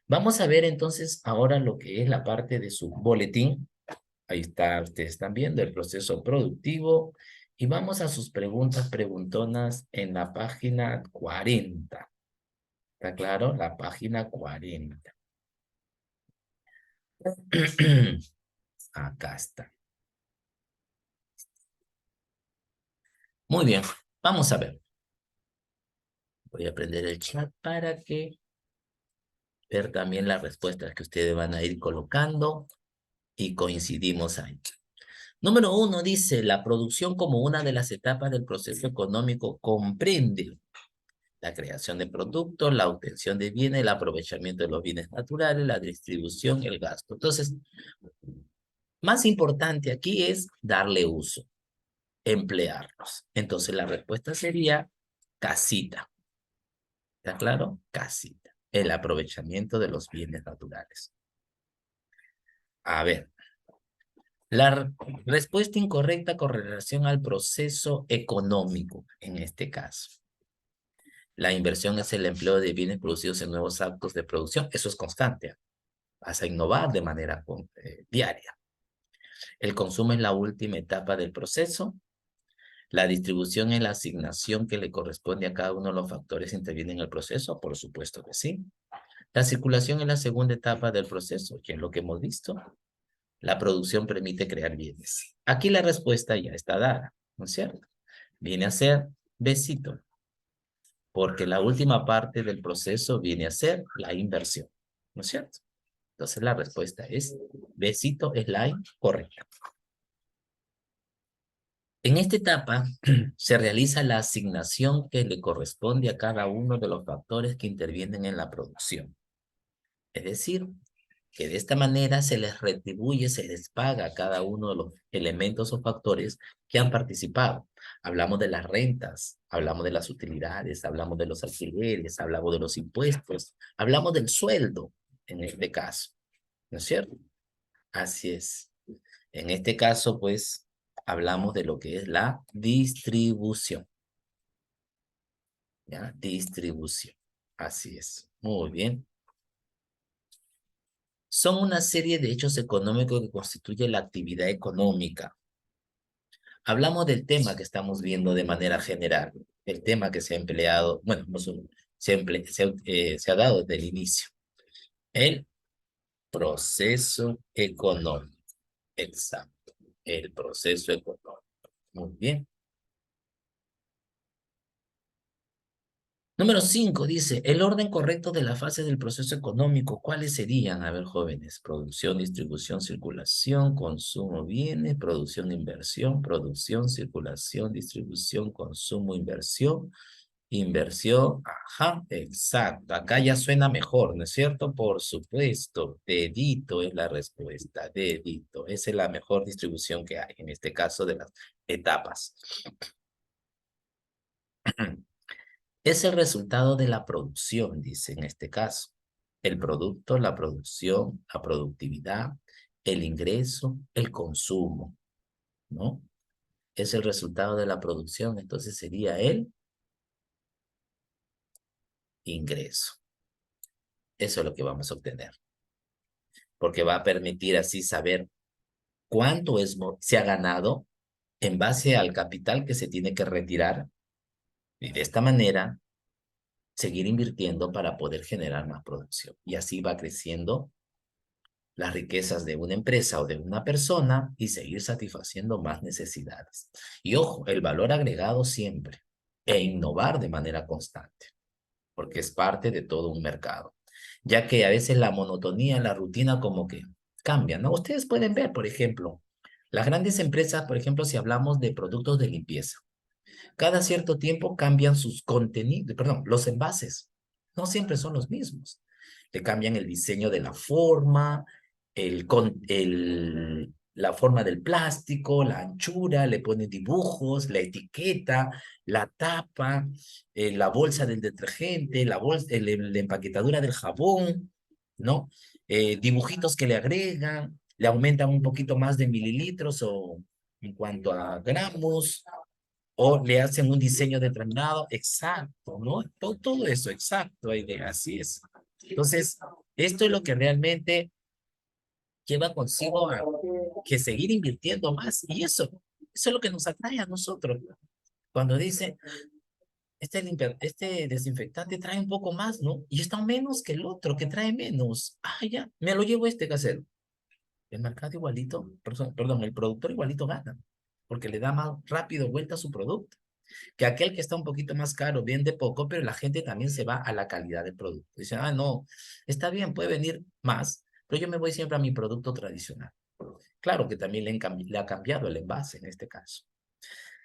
Vamos a ver entonces ahora lo que es la parte de su boletín. Ahí está, ustedes están viendo el proceso productivo. Y vamos a sus preguntas preguntonas en la página 40. ¿Está claro? La página 40. Acá está. Muy bien, vamos a ver. Voy a prender el chat para que ver también las respuestas que ustedes van a ir colocando y coincidimos ahí. Número 1 dice, la producción como una de las etapas del proceso económico comprende la creación de productos, la obtención de bienes, el aprovechamiento de los bienes naturales, la distribución, el gasto. Entonces, más importante aquí es darle uso, emplearlos. Entonces, la respuesta sería casita. ¿Está claro? Casita. El aprovechamiento de los bienes naturales. A ver, la respuesta incorrecta con relación al proceso económico, en este caso. La inversión es el empleo de bienes producidos en nuevos actos de producción. Eso es constante. Vas a innovar de manera diaria. El consumo es la última etapa del proceso. La distribución es la asignación que le corresponde a cada uno de los factores que intervienen en el proceso. Por supuesto que sí. La circulación es la segunda etapa del proceso, que es lo que hemos visto. La producción permite crear bienes. Aquí la respuesta ya está dada, ¿no es cierto? Viene a ser besito, porque la última parte del proceso viene a ser la inversión, ¿no es cierto? Entonces la respuesta es besito es la correcta. En esta etapa se realiza la asignación que le corresponde a cada uno de los factores que intervienen en la producción. Es decir, que de esta manera se les retribuye, se les paga a cada uno de los elementos o factores que han participado. Hablamos de las rentas, hablamos de las utilidades, hablamos de los alquileres, hablamos de los impuestos, hablamos del sueldo en este caso, ¿no es cierto? Así es. En este caso, pues, hablamos de lo que es la distribución. ¿Ya? Distribución. Así es. Muy bien. Son una serie de hechos económicos que constituyen la actividad económica. Hablamos del tema que estamos viendo de manera general, el tema que se ha empleado, bueno, no solo, se ha dado desde el inicio, el proceso económico. Exacto, el proceso económico. Muy bien. Número 5 dice, el orden correcto de la fase del proceso económico. ¿Cuáles serían? A ver, jóvenes, producción, distribución, circulación, consumo, bienes, producción, inversión, producción, circulación, distribución, consumo, inversión, inversión. Ajá, exacto. Acá ya suena mejor, ¿no es cierto? Por supuesto, dedito es la respuesta, dedito. Esa es la mejor distribución que hay, en este caso de las etapas. Es el resultado de la producción, dice en este caso. El producto, la producción, la productividad, el ingreso, el consumo, ¿no? Es el resultado de la producción, entonces sería el ingreso. Eso es lo que vamos a obtener, porque va a permitir así saber cuánto se ha ganado en base al capital que se tiene que retirar y de esta manera seguir invirtiendo para poder generar más producción. Y así va creciendo las riquezas de una empresa o de una persona y seguir satisfaciendo más necesidades. Y ojo, el valor agregado siempre e innovar de manera constante, porque es parte de todo un mercado, ya que a veces la monotonía, la rutina como que cambia, ¿no? Ustedes pueden ver, por ejemplo, las grandes empresas, por ejemplo, si hablamos de productos de limpieza, cada cierto tiempo cambian sus contenidos, perdón, los envases. No siempre son los mismos. Le cambian el diseño de la forma, la forma del plástico, la anchura, le ponen dibujos, la etiqueta, la tapa, la bolsa del detergente, la empaquetadura del jabón, ¿no? Dibujitos que le agregan, le aumentan un poquito más de mililitros o en cuanto a gramos, o le hacen un diseño determinado, exacto, ¿no? Todo eso, exacto, así es. Entonces, esto es lo que realmente lleva consigo a que seguir invirtiendo más, y eso es lo que nos atrae a nosotros. Cuando dice, este desinfectante trae un poco más, ¿no? Y está menos que el otro, que trae menos. Ah, ya, me lo llevo este casero. El mercado igualito, perdón, el productor igualito gana, porque le da más rápido vuelta a su producto que aquel que está un poquito más caro vende poco, pero la gente también se va a la calidad del producto. Dice, ah, no, está bien, puede venir más, pero yo me voy siempre a mi producto tradicional. Claro que también le ha cambiado el envase en este caso.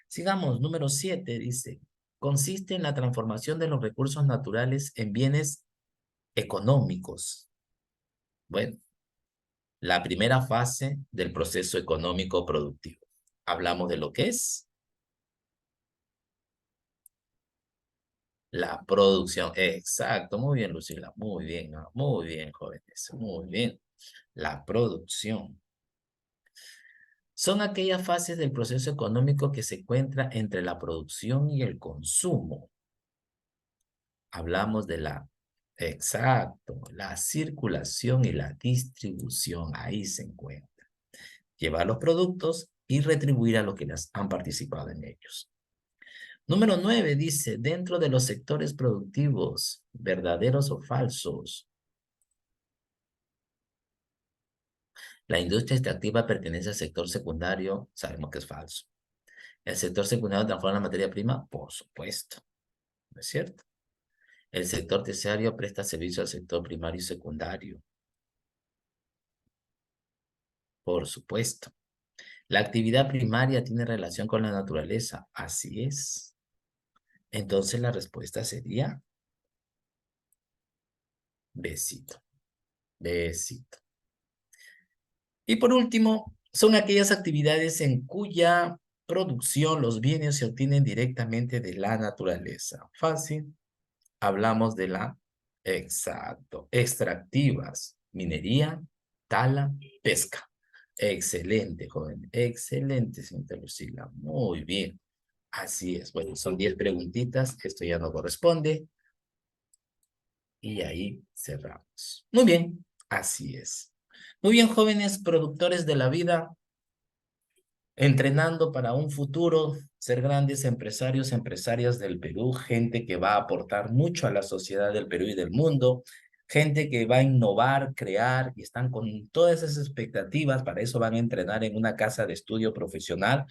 Sigamos, número 7 dice, consiste en la transformación de los recursos naturales en bienes económicos. Bueno, la primera fase del proceso económico productivo. Hablamos de lo que es la producción. Exacto, muy bien, Lucila, muy bien, jóvenes, muy bien. La producción. Son aquellas fases del proceso económico que se encuentra entre la producción y el consumo. Hablamos de exacto, la circulación y la distribución, ahí se encuentra. Llevar los productos y retribuir a los que las han participado en ellos. Número 9 dice, dentro de los sectores productivos, verdaderos o falsos, la industria extractiva pertenece al sector secundario, sabemos que es falso. ¿El sector secundario transforma la materia prima? Por supuesto, ¿no es cierto? El sector terciario presta servicio al sector primario y secundario, por supuesto. La actividad primaria tiene relación con la naturaleza, así es. Entonces la respuesta sería besito, besito. Y por último, son aquellas actividades en cuya producción los bienes se obtienen directamente de la naturaleza. Fácil. Hablamos de exacto, extractivas, minería, tala, pesca. Excelente, joven. Excelente, señorita Lucila. Muy bien. Así es. Bueno, son 10 preguntitas. Esto ya no corresponde. Y ahí cerramos. Muy bien. Así es. Muy bien, jóvenes productores de la vida, entrenando para un futuro, ser grandes empresarios, empresarias del Perú, gente que va a aportar mucho a la sociedad del Perú y del mundo, gente que va a innovar, crear y están con todas esas expectativas, para eso van a entrenar en una casa de estudio profesional.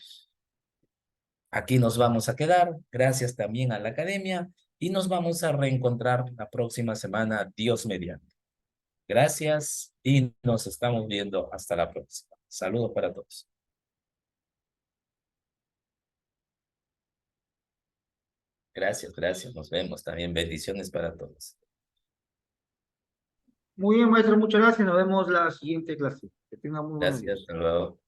Aquí nos vamos a quedar, gracias también a la academia, y nos vamos a reencontrar la próxima semana, Dios mediante. Gracias y nos estamos viendo hasta la próxima. Saludos para todos. Gracias, gracias. Nos vemos también. Bendiciones para todos. Muy bien, maestro, muchas gracias. Nos vemos la siguiente clase. Que tenga muy buenos Gracias, días. hasta luego.